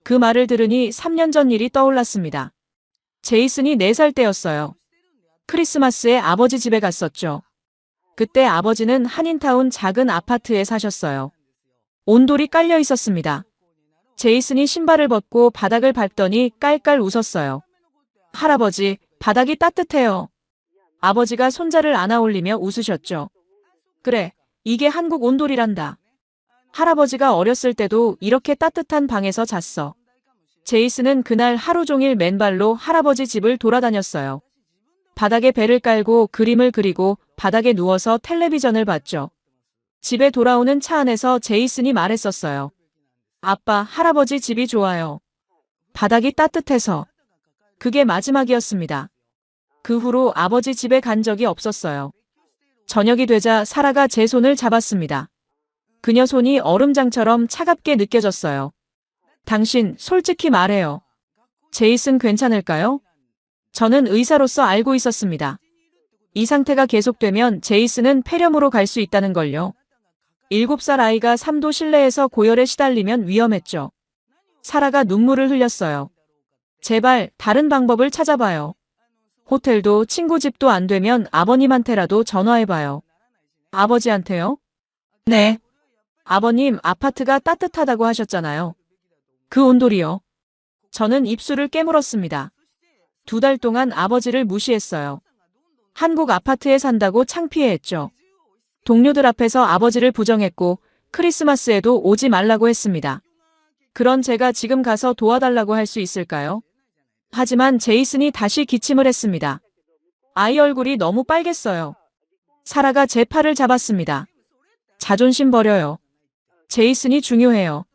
그 말을 들으니 3년 전 일이 떠올랐습니다. 제이슨이 4살 때였어요. 크리스마스에 아버지 집에 갔었죠. 그때 아버지는 한인타운 작은 아파트에 사셨어요. 온돌이 깔려 있었습니다. 제이슨이 신발을 벗고 바닥을 밟더니 깔깔 웃었어요. 할아버지, 바닥이 따뜻해요. 아버지가 손자를 안아 올리며 웃으셨죠. 그래, 이게 한국 온돌이란다. 할아버지가 어렸을 때도 이렇게 따뜻한 방에서 잤어. 제이슨은 그날 하루 종일 맨발로 할아버지 집을 돌아다녔어요. 바닥에 배를 깔고 그림을 그리고 바닥에 누워서 텔레비전을 봤죠. 집에 돌아오는 차 안에서 제이슨이 말했었어요. 아빠, 할아버지 집이 좋아요. 바닥이 따뜻해서. 그게 마지막이었습니다. 그 후로 아버지 집에 간 적이 없었어요. 저녁이 되자 사라가 제 손을 잡았습니다. 그녀 손이 얼음장처럼 차갑게 느껴졌어요. 당신, 솔직히 말해요. 제이슨 괜찮을까요? 저는 의사로서 알고 있었습니다. 이 상태가 계속되면 제이슨은 폐렴으로 갈 수 있다는 걸요. 7살 아이가 3도 실내에서 고열에 시달리면 위험했죠. 사라가 눈물을 흘렸어요. 제발 다른 방법을 찾아봐요. 호텔도 친구 집도 안 되면 아버님한테라도 전화해봐요. 아버지한테요? 네. 아버님, 아파트가 따뜻하다고 하셨잖아요. 그 온돌이요. 저는 입술을 깨물었습니다. 2달 동안 아버지를 무시했어요. 한국 아파트에 산다고 창피해했죠. 동료들 앞에서 아버지를 부정했고 크리스마스에도 오지 말라고 했습니다. 그런 제가 지금 가서 도와달라고 할 수 있을까요? 하지만 제이슨이 다시 기침을 했습니다. 아이 얼굴이 너무 빨갰어요. 사라가 제 팔을 잡았습니다. 자존심 버려요. 제이슨이 중요해요.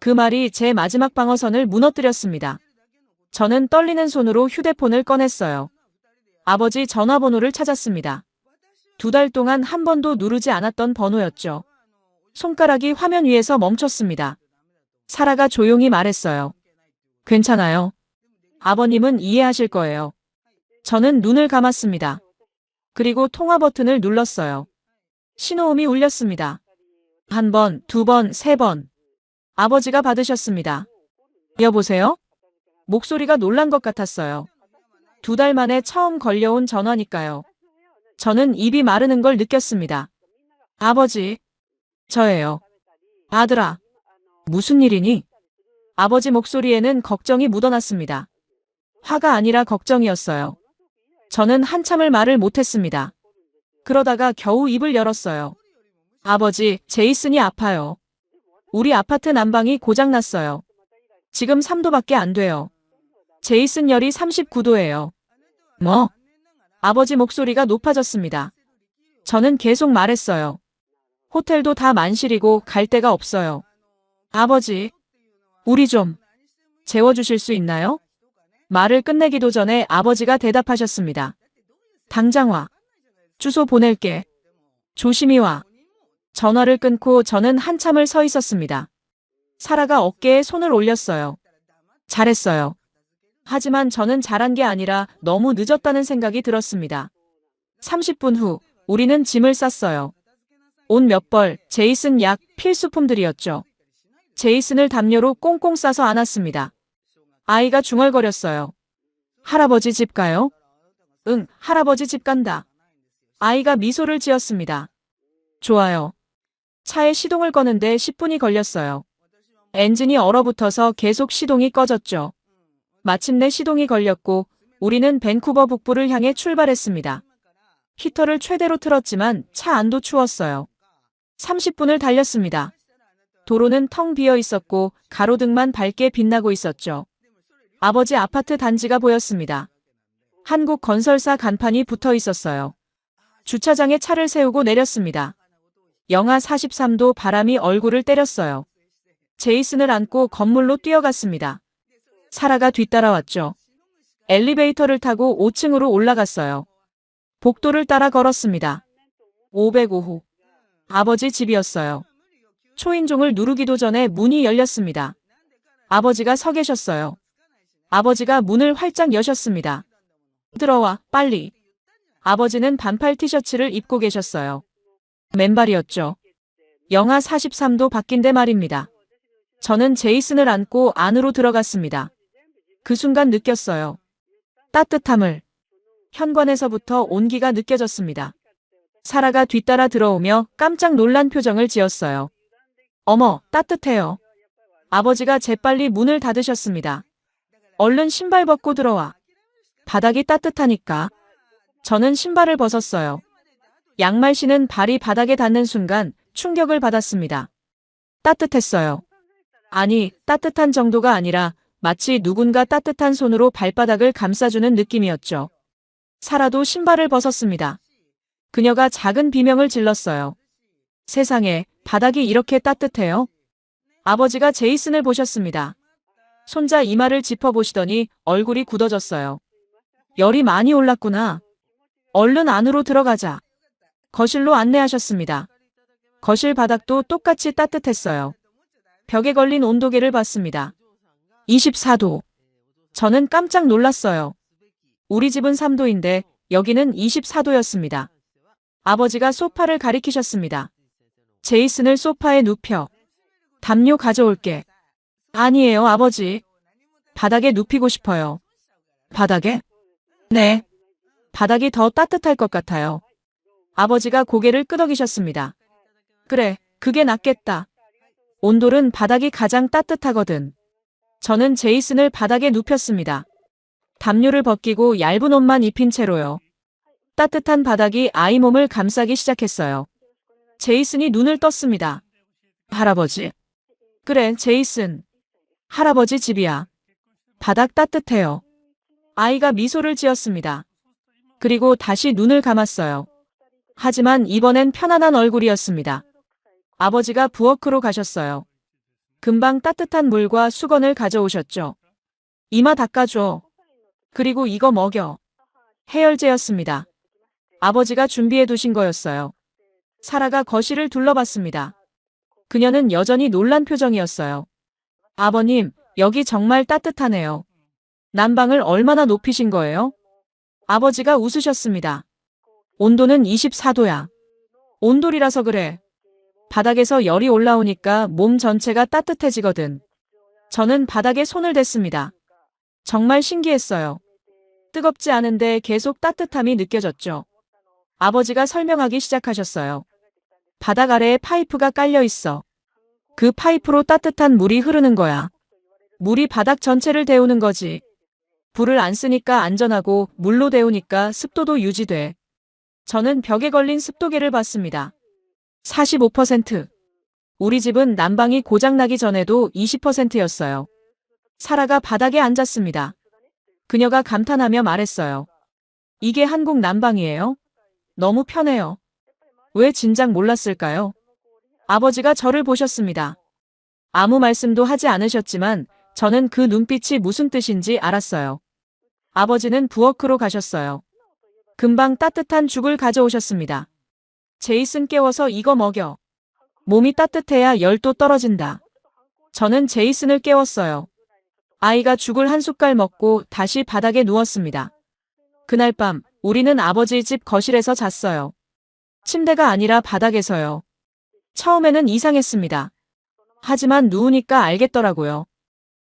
그 말이 제 마지막 방어선을 무너뜨렸습니다. 저는 떨리는 손으로 휴대폰을 꺼냈어요. 아버지 전화번호를 찾았습니다. 2달 동안 한 번도 누르지 않았던 번호였죠. 손가락이 화면 위에서 멈췄습니다. 사라가 조용히 말했어요. 괜찮아요. 아버님은 이해하실 거예요. 저는 눈을 감았습니다. 그리고 통화 버튼을 눌렀어요. 신호음이 울렸습니다. 한 번, 두 번, 세 번. 아버지가 받으셨습니다. 여보세요? 목소리가 놀란 것 같았어요. 2달 만에 처음 걸려온 전화니까요. 저는 입이 마르는 걸 느꼈습니다. 아버지, 저예요. 아들아, 무슨 일이니? 아버지 목소리에는 걱정이 묻어났습니다. 화가 아니라 걱정이었어요. 저는 한참을 말을 못했습니다. 그러다가 겨우 입을 열었어요. 아버지, 제이슨이 아파요. 우리 아파트 난방이 고장났어요. 지금 3도밖에 안 돼요. 제이슨 열이 39도예요. 뭐? 아버지 목소리가 높아졌습니다. 저는 계속 말했어요. 호텔도 다 만실이고 갈 데가 없어요. 아버지, 우리 좀 재워주실 수 있나요? 말을 끝내기도 전에 아버지가 대답하셨습니다. 당장 와. 주소 보낼게. 조심히 와. 전화를 끊고 저는 한참을 서 있었습니다. 사라가 어깨에 손을 올렸어요. 잘했어요. 하지만 저는 잘한 게 아니라 너무 늦었다는 생각이 들었습니다. 30분 후 우리는 짐을 쌌어요. 옷 몇 벌, 제이슨 약, 필수품들이었죠. 제이슨을 담요로 꽁꽁 싸서 안았습니다. 아이가 중얼거렸어요. 할아버지 집 가요? 응, 할아버지 집 간다. 아이가 미소를 지었습니다. 좋아요. 차에 시동을 거는데 10분이 걸렸어요. 엔진이 얼어붙어서 계속 시동이 꺼졌죠. 마침내 시동이 걸렸고 우리는 밴쿠버 북부를 향해 출발했습니다. 히터를 최대로 틀었지만 차 안도 추웠어요. 30분을 달렸습니다. 도로는 텅 비어 있었고 가로등만 밝게 빛나고 있었죠. 아버지 아파트 단지가 보였습니다. 한국 건설사 간판이 붙어 있었어요. 주차장에 차를 세우고 내렸습니다. 영하 43도 바람이 얼굴을 때렸어요. 제이슨을 안고 건물로 뛰어갔습니다. 사라가 뒤따라왔죠. 엘리베이터를 타고 5층으로 올라갔어요. 복도를 따라 걸었습니다. 505호. 아버지 집이었어요. 초인종을 누르기도 전에 문이 열렸습니다. 아버지가 서 계셨어요. 아버지가 문을 활짝 여셨습니다. 들어와, 빨리. 아버지는 반팔 티셔츠를 입고 계셨어요. 맨발이었죠. 영하 43도 밖인데 말입니다. 저는 제이슨을 안고 안으로 들어갔습니다. 그 순간 느꼈어요. 따뜻함을. 현관에서부터 온기가 느껴졌습니다. 사라가 뒤따라 들어오며 깜짝 놀란 표정을 지었어요. 어머, 따뜻해요. 아버지가 재빨리 문을 닫으셨습니다. 얼른 신발 벗고 들어와. 바닥이 따뜻하니까. 저는 신발을 벗었어요. 양말 신은 발이 바닥에 닿는 순간 충격을 받았습니다. 따뜻했어요. 아니, 따뜻한 정도가 아니라 마치 누군가 따뜻한 손으로 발바닥을 감싸주는 느낌이었죠. 사라도 신발을 벗었습니다. 그녀가 작은 비명을 질렀어요. 세상에, 바닥이 이렇게 따뜻해요? 아버지가 제이슨을 보셨습니다. 손자 이마를 짚어보시더니 얼굴이 굳어졌어요. 열이 많이 올랐구나. 얼른 안으로 들어가자. 거실로 안내하셨습니다. 거실 바닥도 똑같이 따뜻했어요. 벽에 걸린 온도계를 봤습니다. 24도. 저는 깜짝 놀랐어요. 우리 집은 3도인데 여기는 24도였습니다. 아버지가 소파를 가리키셨습니다. 제이슨을 소파에 눕혀. 담요 가져올게. 아니에요, 아버지. 바닥에 눕히고 싶어요. 바닥에? 네. 바닥이 더 따뜻할 것 같아요. 아버지가 고개를 끄덕이셨습니다. 그래, 그게 낫겠다. 온돌은 바닥이 가장 따뜻하거든. 저는 제이슨을 바닥에 눕혔습니다. 담요를 벗기고 얇은 옷만 입힌 채로요. 따뜻한 바닥이 아이 몸을 감싸기 시작했어요. 제이슨이 눈을 떴습니다. 할아버지. 그래, 제이슨. 할아버지 집이야. 바닥 따뜻해요. 아이가 미소를 지었습니다. 그리고 다시 눈을 감았어요. 하지만 이번엔 편안한 얼굴이었습니다. 아버지가 부엌으로 가셨어요. 금방 따뜻한 물과 수건을 가져오셨죠. 이마 닦아줘. 그리고 이거 먹여. 해열제였습니다. 아버지가 준비해 두신 거였어요. 사라가 거실을 둘러봤습니다. 그녀는 여전히 놀란 표정이었어요. 아버님, 여기 정말 따뜻하네요. 난방을 얼마나 높이신 거예요? 아버지가 웃으셨습니다. 온도는 24도야. 온돌이라서 그래. 바닥에서 열이 올라오니까 몸 전체가 따뜻해지거든. 저는 바닥에 손을 댔습니다. 정말 신기했어요. 뜨겁지 않은데 계속 따뜻함이 느껴졌죠. 아버지가 설명하기 시작하셨어요. 바닥 아래에 파이프가 깔려 있어. 그 파이프로 따뜻한 물이 흐르는 거야. 물이 바닥 전체를 데우는 거지. 불을 안 쓰니까 안전하고 물로 데우니까 습도도 유지돼. 저는 벽에 걸린 습도계를 봤습니다. 45%. 우리 집은 난방이 고장나기 전에도 20%였어요. 사라가 바닥에 앉았습니다. 그녀가 감탄하며 말했어요. 이게 한국 난방이에요? 너무 편해요. 왜 진작 몰랐을까요? 아버지가 저를 보셨습니다. 아무 말씀도 하지 않으셨지만 저는 그 눈빛이 무슨 뜻인지 알았어요. 아버지는 부엌으로 가셨어요. 금방 따뜻한 죽을 가져오셨습니다. 제이슨 깨워서 이거 먹여. 몸이 따뜻해야 열도 떨어진다. 저는 제이슨을 깨웠어요. 아이가 죽을 한 숟갈 먹고 다시 바닥에 누웠습니다. 그날 밤 우리는 아버지 집 거실에서 잤어요. 침대가 아니라 바닥에서요. 처음에는 이상했습니다. 하지만 누우니까 알겠더라고요.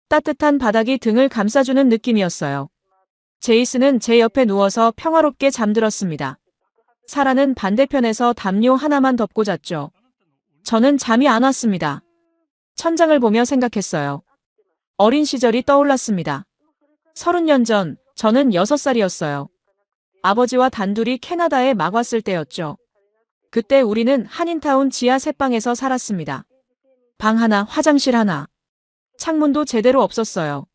따뜻한 바닥이 등을 감싸주는 느낌이었어요. 제이슨은 제 옆에 누워서 평화롭게 잠들었습니다. 사라는 반대편에서 담요 하나만 덮고 잤죠. 저는 잠이 안 왔습니다. 천장을 보며 생각했어요. 어린 시절이 떠올랐습니다. 30년 전 저는 6살이었어요. 아버지와 단둘이 캐나다에 막 왔을 때였죠. 그때 우리는 한인타운 지하 3방에서 살았습니다. 방 하나, 화장실 하나. 창문도 제대로 없었어요.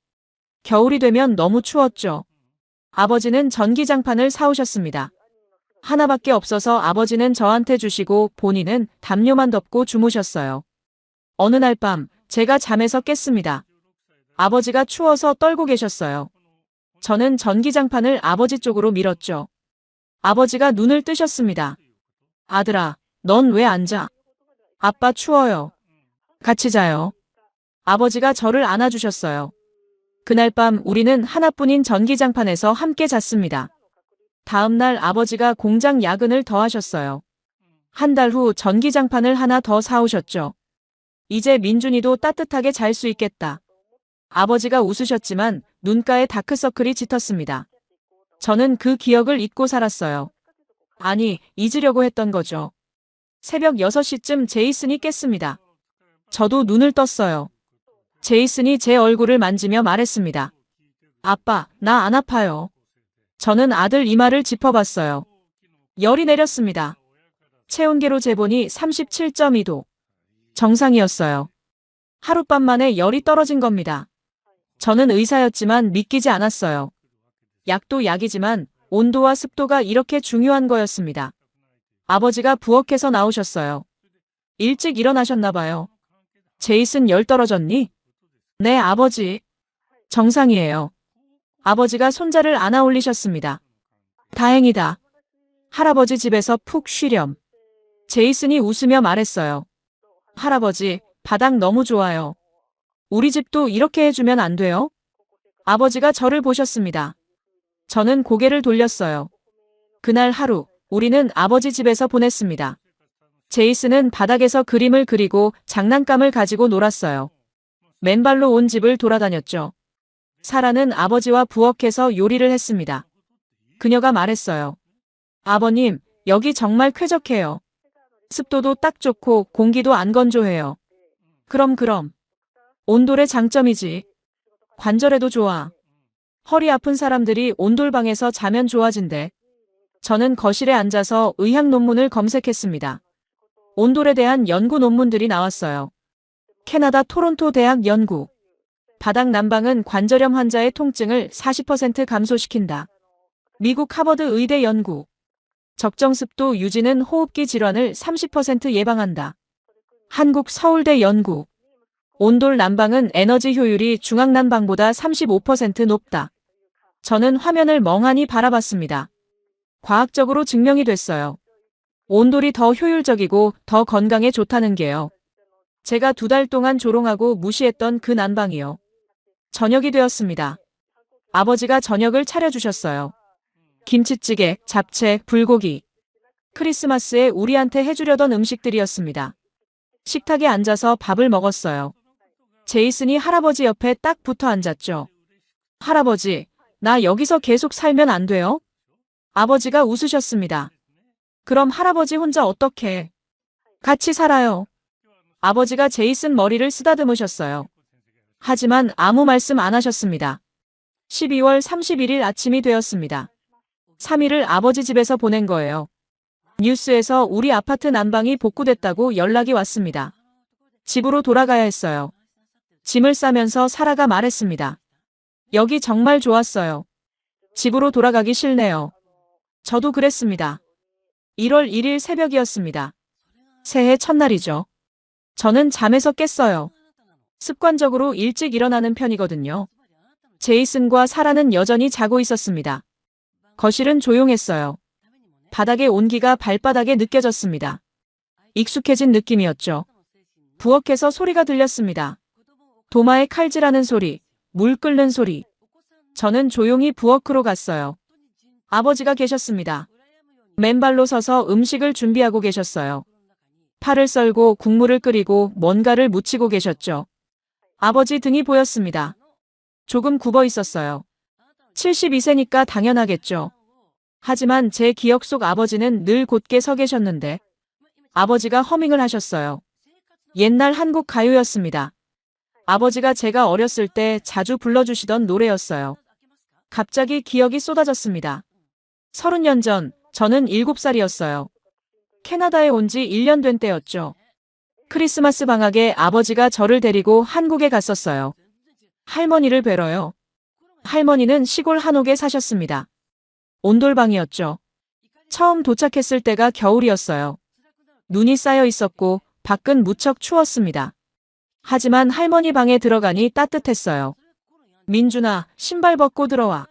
겨울이 되면 너무 추웠죠. 아버지는 전기장판을 사오셨습니다. 하나밖에 없어서 아버지는 저한테 주시고 본인은 담요만 덮고 주무셨어요. 어느 날 밤 제가 잠에서 깼습니다. 아버지가 추워서 떨고 계셨어요. 저는 전기장판을 아버지 쪽으로 밀었죠. 아버지가 눈을 뜨셨습니다. 아들아, 넌 왜 안 자? 아빠 추워요. 같이 자요. 아버지가 저를 안아주셨어요. 그날 밤 우리는 하나뿐인 전기장판에서 함께 잤습니다. 다음 날 아버지가 공장 야근을 더 하셨어요. 한 달 후 전기장판을 하나 더 사오셨죠. 이제 민준이도 따뜻하게 잘 수 있겠다. 아버지가 웃으셨지만 눈가에 다크서클이 짙었습니다. 저는 그 기억을 잊고 살았어요. 아니, 잊으려고 했던 거죠. 새벽 6시쯤 제이슨이 깼습니다. 저도 눈을 떴어요. 제이슨이 제 얼굴을 만지며 말했습니다. 아빠, 나 안 아파요. 저는 아들 이마를 짚어봤어요. 열이 내렸습니다. 체온계로 재보니 37.2도. 정상이었어요. 하룻밤 만에 열이 떨어진 겁니다. 저는 의사였지만 믿기지 않았어요. 약도 약이지만 온도와 습도가 이렇게 중요한 거였습니다. 아버지가 부엌에서 나오셨어요. 일찍 일어나셨나 봐요. 제이슨 열 떨어졌니? 네, 아버지. 정상이에요. 아버지가 손자를 안아 올리셨습니다. 다행이다. 할아버지 집에서 푹 쉬렴. 제이슨이 웃으며 말했어요. 할아버지, 바닥 너무 좋아요. 우리 집도 이렇게 해주면 안 돼요? 아버지가 저를 보셨습니다. 저는 고개를 돌렸어요. 그날 하루, 우리는 아버지 집에서 보냈습니다. 제이슨은 바닥에서 그림을 그리고 장난감을 가지고 놀았어요. 맨발로 온 집을 돌아다녔죠. 사라는 아버지와 부엌에서 요리를 했습니다. 그녀가 말했어요. 아버님, 여기 정말 쾌적해요. 습도도 딱 좋고 공기도 안 건조해요. 그럼. 온돌의 장점이지. 관절에도 좋아. 허리 아픈 사람들이 온돌방에서 자면 좋아진대. 저는 거실에 앉아서 의학 논문을 검색했습니다. 온돌에 대한 연구 논문들이 나왔어요. 캐나다 토론토 대학 연구. 바닥 난방은 관절염 환자의 통증을 40% 감소시킨다. 미국 하버드 의대 연구. 적정 습도 유지는 호흡기 질환을 30% 예방한다. 한국 서울대 연구. 온돌 난방은 에너지 효율이 중앙난방보다 35% 높다. 저는 화면을 멍하니 바라봤습니다. 과학적으로 증명이 됐어요. 온돌이 더 효율적이고 더 건강에 좋다는 게요. 제가 2달 동안 조롱하고 무시했던 그 난방이요. 저녁이 되었습니다. 아버지가 저녁을 차려주셨어요. 김치찌개, 잡채, 불고기. 크리스마스에 우리한테 해주려던 음식들이었습니다. 식탁에 앉아서 밥을 먹었어요. 제이슨이 할아버지 옆에 딱 붙어 앉았죠. 할아버지, 나 여기서 계속 살면 안 돼요? 아버지가 웃으셨습니다. 그럼 할아버지 혼자 어떻게? 같이 살아요. 아버지가 제이슨 머리를 쓰다듬으셨어요. 하지만 아무 말씀 안 하셨습니다. 12월 31일 아침이 되었습니다. 3일을 아버지 집에서 보낸 거예요. 뉴스에서 우리 아파트 난방이 복구됐다고 연락이 왔습니다. 집으로 돌아가야 했어요. 짐을 싸면서 사라가 말했습니다. 여기 정말 좋았어요. 집으로 돌아가기 싫네요. 저도 그랬습니다. 1월 1일 새벽이었습니다. 새해 첫날이죠. 저는 잠에서 깼어요. 습관적으로 일찍 일어나는 편이거든요. 제이슨과 사라는 여전히 자고 있었습니다. 거실은 조용했어요. 바닥의 온기가 발바닥에 느껴졌습니다. 익숙해진 느낌이었죠. 부엌에서 소리가 들렸습니다. 도마에 칼질하는 소리, 물 끓는 소리. 저는 조용히 부엌으로 갔어요. 아버지가 계셨습니다. 맨발로 서서 음식을 준비하고 계셨어요. 파를 썰고 국물을 끓이고 뭔가를 묻히고 계셨죠. 아버지 등이 보였습니다. 조금 굽어 있었어요. 72세니까 당연하겠죠. 하지만 제 기억 속 아버지는 늘 곧게 서 계셨는데 아버지가 허밍을 하셨어요. 옛날 한국 가요였습니다. 아버지가 제가 어렸을 때 자주 불러주시던 노래였어요. 갑자기 기억이 쏟아졌습니다. 30년 전 저는 7살이었어요. 캐나다에 온 지 1년 된 때였죠. 크리스마스 방학에 아버지가 저를 데리고 한국에 갔었어요. 할머니를 뵈러요. 할머니는 시골 한옥에 사셨습니다. 온돌방이었죠. 처음 도착했을 때가 겨울이었어요. 눈이 쌓여 있었고 밖은 무척 추웠습니다. 하지만 할머니 방에 들어가니 따뜻했어요. 민준아, 신발 벗고 들어와.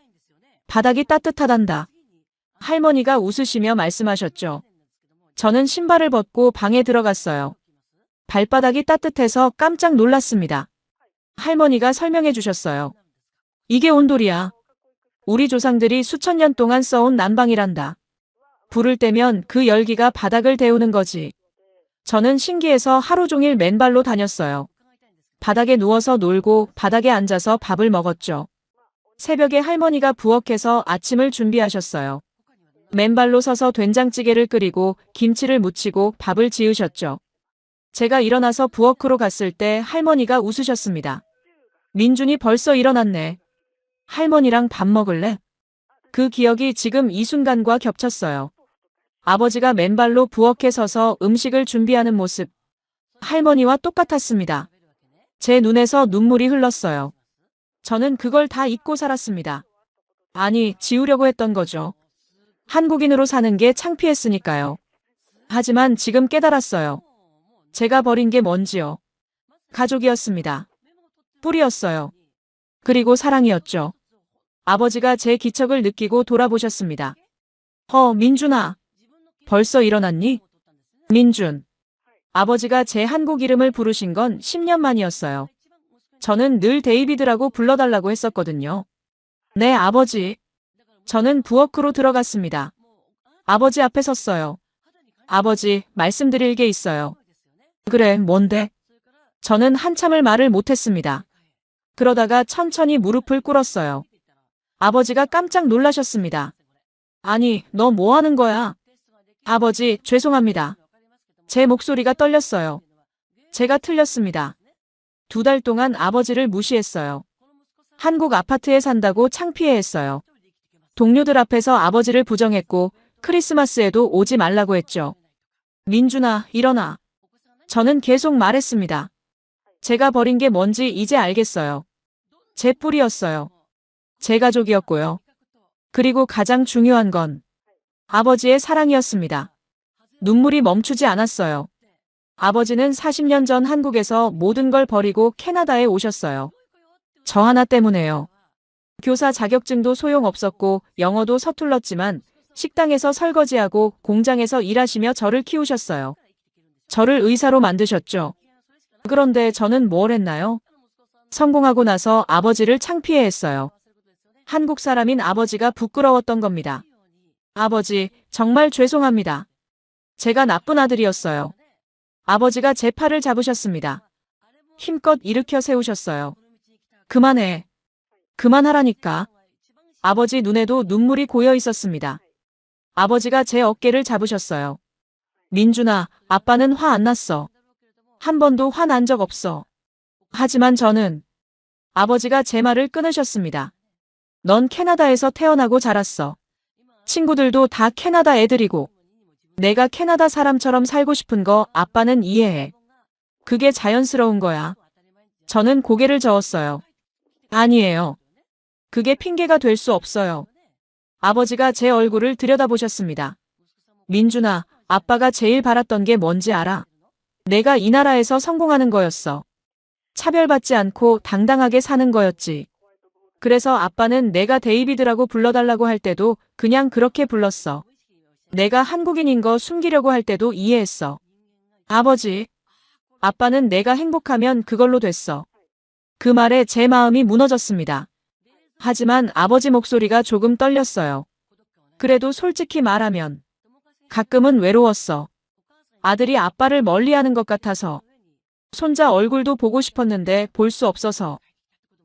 바닥이 따뜻하단다. 할머니가 웃으시며 말씀하셨죠. 저는 신발을 벗고 방에 들어갔어요. 발바닥이 따뜻해서 깜짝 놀랐습니다. 할머니가 설명해 주셨어요. 이게 온돌이야. 우리 조상들이 수천 년 동안 써온 난방이란다. 불을 떼면 그 열기가 바닥을 데우는 거지. 저는 신기해서 하루 종일 맨발로 다녔어요. 바닥에 누워서 놀고 바닥에 앉아서 밥을 먹었죠. 새벽에 할머니가 부엌에서 아침을 준비하셨어요. 맨발로 서서 된장찌개를 끓이고 김치를 무치고 밥을 지으셨죠. 제가 일어나서 부엌으로 갔을 때 할머니가 웃으셨습니다. 민준이 벌써 일어났네. 할머니랑 밥 먹을래? 그 기억이 지금 이 순간과 겹쳤어요. 아버지가 맨발로 부엌에 서서 음식을 준비하는 모습. 할머니와 똑같았습니다. 제 눈에서 눈물이 흘렀어요. 저는 그걸 다 잊고 살았습니다. 아니, 지우려고 했던 거죠. 한국인으로 사는 게 창피했으니까요. 하지만 지금 깨달았어요. 제가 버린 게 뭔지요. 가족이었습니다. 뿌리였어요. 그리고 사랑이었죠. 아버지가 제 기척을 느끼고 돌아보셨습니다. 민준아. 벌써 일어났니? 민준. 아버지가 제 한국 이름을 부르신 건 10년 만이었어요. 저는 늘 데이비드라고 불러달라고 했었거든요. 네, 아버지. 저는 부엌으로 들어갔습니다. 아버지 앞에 섰어요. 아버지, 말씀드릴 게 있어요. 그래, 뭔데? 저는 한참을 말을 못했습니다. 그러다가 천천히 무릎을 꿇었어요. 아버지가 깜짝 놀라셨습니다. 아니, 너 뭐 하는 거야? 아버지, 죄송합니다. 제 목소리가 떨렸어요. 제가 틀렸습니다. 2달 동안 아버지를 무시했어요. 한국 아파트에 산다고 창피해했어요. 동료들 앞에서 아버지를 부정했고 크리스마스에도 오지 말라고 했죠. 민준아, 일어나. 저는 계속 말했습니다. 제가 버린 게 뭔지 이제 알겠어요. 제 뿌리였어요. 제 가족이었고요. 그리고 가장 중요한 건 아버지의 사랑이었습니다. 눈물이 멈추지 않았어요. 아버지는 40년 전 한국에서 모든 걸 버리고 캐나다에 오셨어요. 저 하나 때문에요. 교사 자격증도 소용없었고 영어도 서툴렀지만 식당에서 설거지하고 공장에서 일하시며 저를 키우셨어요. 저를 의사로 만드셨죠. 그런데 저는 뭘 했나요? 성공하고 나서 아버지를 창피해 했어요. 한국 사람인 아버지가 부끄러웠던 겁니다. 아버지, 정말 죄송합니다. 제가 나쁜 아들이었어요. 아버지가 제 팔을 잡으셨습니다. 힘껏 일으켜 세우셨어요. 그만해. 그만하라니까. 아버지 눈에도 눈물이 고여 있었습니다. 아버지가 제 어깨를 잡으셨어요. 민준아, 아빠는 화 안 났어. 한 번도 화 난 적 없어. 하지만 저는 아버지가 제 말을 끊으셨습니다. 넌 캐나다에서 태어나고 자랐어. 친구들도 다 캐나다 애들이고 내가 캐나다 사람처럼 살고 싶은 거 아빠는 이해해. 그게 자연스러운 거야. 저는 고개를 저었어요. 아니에요. 그게 핑계가 될 수 없어요. 아버지가 제 얼굴을 들여다보셨습니다. 민준아, 아빠가 제일 바랐던 게 뭔지 알아? 내가 이 나라에서 성공하는 거였어. 차별받지 않고 당당하게 사는 거였지. 그래서 아빠는 내가 데이비드라고 불러달라고 할 때도 그냥 그렇게 불렀어. 내가 한국인인 거 숨기려고 할 때도 이해했어. 아버지, 아빠는 내가 행복하면 그걸로 됐어. 그 말에 제 마음이 무너졌습니다. 하지만 아버지 목소리가 조금 떨렸어요. 그래도 솔직히 말하면 가끔은 외로웠어. 아들이 아빠를 멀리하는 것 같아서. 손자 얼굴도 보고 싶었는데 볼 수 없어서.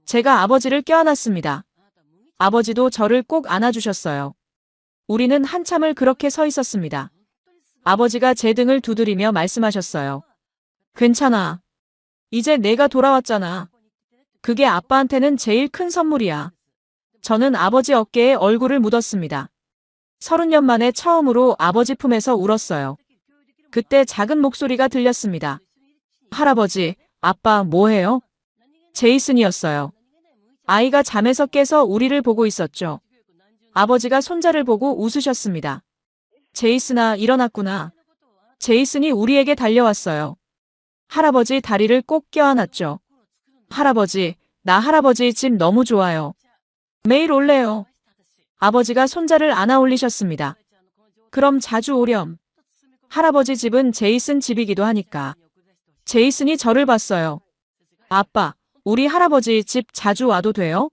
제가 아버지를 껴안았습니다. 아버지도 저를 꼭 안아주셨어요. 우리는 한참을 그렇게 서 있었습니다. 아버지가 제 등을 두드리며 말씀하셨어요. 괜찮아. 이제 내가 돌아왔잖아. 그게 아빠한테는 제일 큰 선물이야. 저는 아버지 어깨에 얼굴을 묻었습니다. 30년 만에 처음으로 아버지 품에서 울었어요. 그때 작은 목소리가 들렸습니다. 할아버지, 아빠 뭐해요? 제이슨이었어요. 아이가 잠에서 깨서 우리를 보고 있었죠. 아버지가 손자를 보고 웃으셨습니다. 제이슨아, 일어났구나. 제이슨이 우리에게 달려왔어요. 할아버지 다리를 꼭 껴안았죠. 할아버지, 나 할아버지 집 너무 좋아요. 매일 올래요. 아버지가 손자를 안아 올리셨습니다. 그럼 자주 오렴. 할아버지 집은 제이슨 집이기도 하니까. 제이슨이 저를 봤어요. 아빠, 우리 할아버지 집 자주 와도 돼요?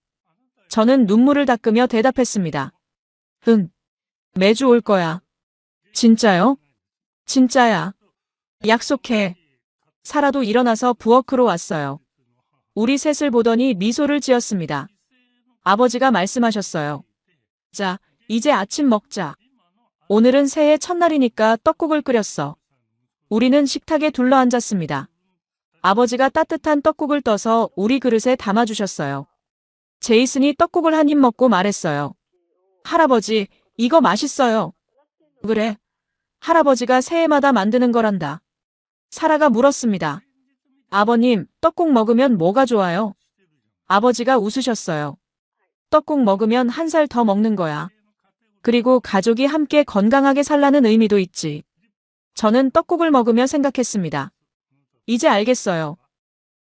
저는 눈물을 닦으며 대답했습니다. 응. 매주 올 거야. 진짜요? 진짜야. 약속해. 사라도 일어나서 부엌으로 왔어요. 우리 셋을 보더니 미소를 지었습니다. 아버지가 말씀하셨어요. 자, 이제 아침 먹자. 오늘은 새해 첫날이니까 떡국을 끓였어. 우리는 식탁에 둘러앉았습니다. 아버지가 따뜻한 떡국을 떠서 우리 그릇에 담아주셨어요. 제이슨이 떡국을 한 입 먹고 말했어요. 할아버지, 이거 맛있어요. 그래. 할아버지가 새해마다 만드는 거란다. 사라가 물었습니다. 아버님, 떡국 먹으면 뭐가 좋아요? 아버지가 웃으셨어요. 떡국 먹으면 한 살 더 먹는 거야. 그리고 가족이 함께 건강하게 살라는 의미도 있지. 저는 떡국을 먹으며 생각했습니다. 이제 알겠어요.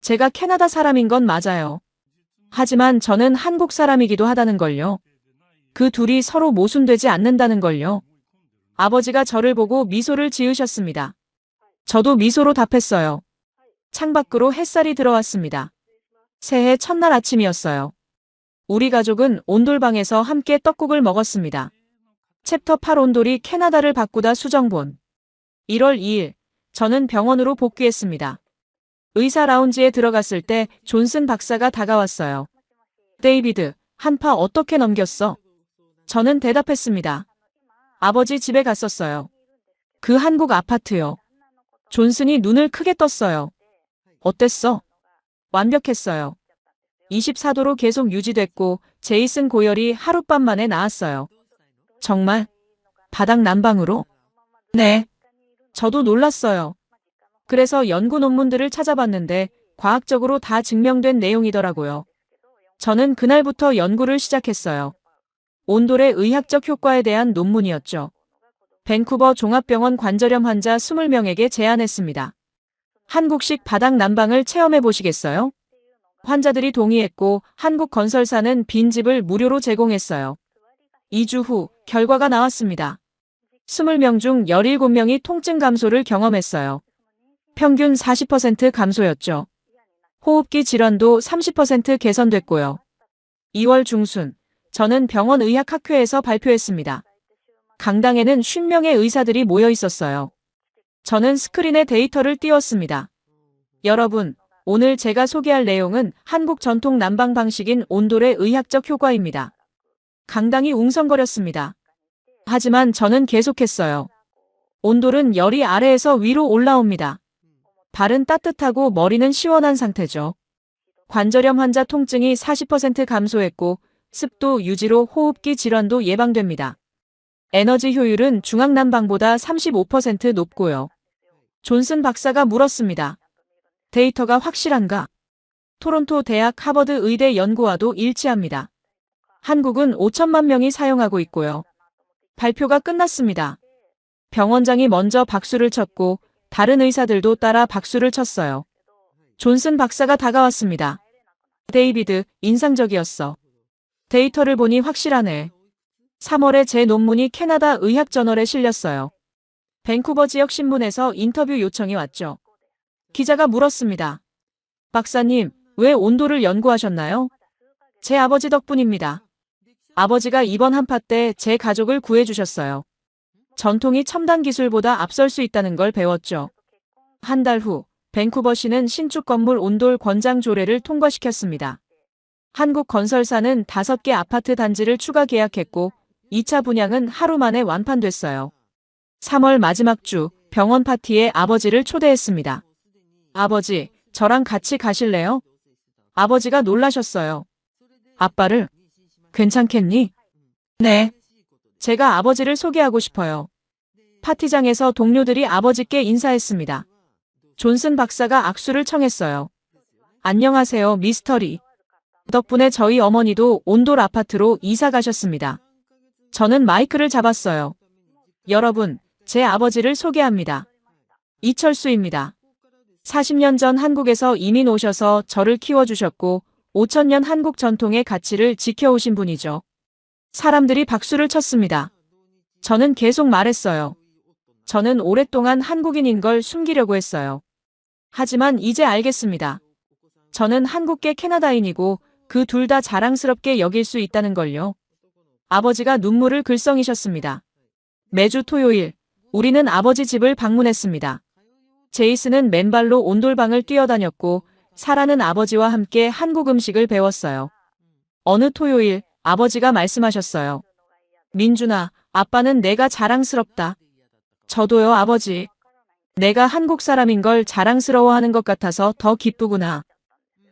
제가 캐나다 사람인 건 맞아요. 하지만 저는 한국 사람이기도 하다는 걸요. 그 둘이 서로 모순되지 않는다는 걸요. 아버지가 저를 보고 미소를 지으셨습니다. 저도 미소로 답했어요. 창밖으로 햇살이 들어왔습니다. 새해 첫날 아침이었어요. 우리 가족은 온돌방에서 함께 떡국을 먹었습니다. 챕터 8 온돌이 캐나다를 바꾸다 수정본. 1월 2일, 저는 병원으로 복귀했습니다. 의사 라운지에 들어갔을 때 존슨 박사가 다가왔어요. 데이비드, 한파 어떻게 넘겼어? 저는 대답했습니다. 아버지 집에 갔었어요. 그 한국 아파트요. 존슨이 눈을 크게 떴어요. 어땠어? 완벽했어요. 24도로 계속 유지됐고 제이슨 고열이 하룻밤 만에 나았어요. 정말? 바닥 난방으로? 네. 저도 놀랐어요. 그래서 연구 논문들을 찾아봤는데 과학적으로 다 증명된 내용이더라고요. 저는 그날부터 연구를 시작했어요. 온돌의 의학적 효과에 대한 논문이었죠. 밴쿠버 종합병원 관절염 환자 20명에게 제안했습니다. 한국식 바닥 난방을 체험해 보시겠어요? 환자들이 동의했고 한국 건설사는 빈집을 무료로 제공했어요. 2주 후 결과가 나왔습니다. 20명 중 17명이 통증 감소를 경험했어요. 평균 40% 감소였죠. 호흡기 질환도 30% 개선됐고요. 2월 중순, 저는 병원 의학학회에서 발표했습니다. 강당에는 50명의 의사들이 모여 있었어요. 저는 스크린에 데이터를 띄웠습니다. 여러분, 오늘 제가 소개할 내용은 한국 전통 난방 방식인 온돌의 의학적 효과입니다. 강당이 웅성거렸습니다. 하지만 저는 계속했어요. 온돌은 열이 아래에서 위로 올라옵니다. 발은 따뜻하고 머리는 시원한 상태죠. 관절염 환자 통증이 40% 감소했고 습도 유지로 호흡기 질환도 예방됩니다. 에너지 효율은 중앙난방보다 35% 높고요. 존슨 박사가 물었습니다. 데이터가 확실한가? 토론토 대학 하버드 의대 연구와도 일치합니다. 한국은 5천만 명이 사용하고 있고요. 발표가 끝났습니다. 병원장이 먼저 박수를 쳤고 다른 의사들도 따라 박수를 쳤어요. 존슨 박사가 다가왔습니다. 데이비드, 인상적이었어. 데이터를 보니 확실하네. 3월에 제 논문이 캐나다 의학저널에 실렸어요. 밴쿠버 지역 신문에서 인터뷰 요청이 왔죠. 기자가 물었습니다. 박사님, 왜 온도를 연구하셨나요? 제 아버지 덕분입니다. 아버지가 이번 한파 때 제 가족을 구해주셨어요. 전통이 첨단 기술보다 앞설 수 있다는 걸 배웠죠. 한 달 후, 밴쿠버시는 신축 건물 온돌 권장 조례를 통과시켰습니다. 한국 건설사는 5개 아파트 단지를 추가 계약했고 2차 분양은 하루 만에 완판됐어요. 3월 마지막 주 병원 파티에 아버지를 초대했습니다. 아버지, 저랑 같이 가실래요? 아버지가 놀라셨어요. 아빠를? 괜찮겠니? 네. 제가 아버지를 소개하고 싶어요. 파티장에서 동료들이 아버지께 인사했습니다. 존슨 박사가 악수를 청했어요. 안녕하세요, 미스터 리. 덕분에 저희 어머니도 온돌 아파트로 이사 가셨습니다. 저는 마이크를 잡았어요. 여러분, 제 아버지를 소개합니다. 이철수입니다. 40년 전 한국에서 이민 오셔서 저를 키워주셨고 5천년 한국 전통의 가치를 지켜오신 분이죠. 사람들이 박수를 쳤습니다. 저는 계속 말했어요. 저는 오랫동안 한국인인 걸 숨기려고 했어요. 하지만 이제 알겠습니다. 저는 한국계 캐나다인이고 그 둘 다 자랑스럽게 여길 수 있다는 걸요. 아버지가 눈물을 글썽이셨습니다. 매주 토요일, 우리는 아버지 집을 방문했습니다. 제이슨은 맨발로 온돌방을 뛰어다녔고 사라는 아버지와 함께 한국 음식을 배웠어요. 어느 토요일 아버지가 말씀하셨어요. 민준아, 아빠는 내가 자랑스럽다. 저도요, 아버지. 내가 한국 사람인 걸 자랑스러워하는 것 같아서 더 기쁘구나.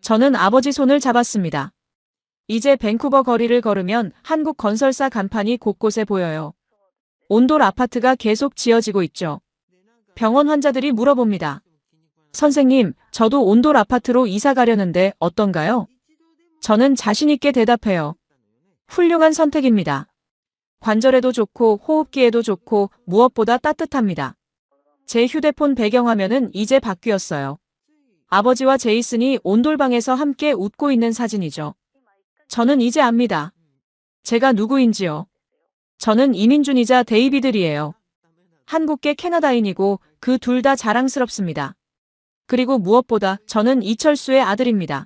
저는 아버지 손을 잡았습니다. 이제 밴쿠버 거리를 걸으면 한국 건설사 간판이 곳곳에 보여요. 온돌 아파트가 계속 지어지고 있죠. 병원 환자들이 물어봅니다. 선생님, 저도 온돌 아파트로 이사 가려는데 어떤가요? 저는 자신 있게 대답해요. 훌륭한 선택입니다. 관절에도 좋고 호흡기에도 좋고 무엇보다 따뜻합니다. 제 휴대폰 배경화면은 이제 바뀌었어요. 아버지와 제이슨이 온돌방에서 함께 웃고 있는 사진이죠. 저는 이제 압니다. 제가 누구인지요. 저는 이민준이자 데이비드리예요. 한국계 캐나다인이고 그 둘 다 자랑스럽습니다. 그리고 무엇보다 저는 이철수의 아들입니다.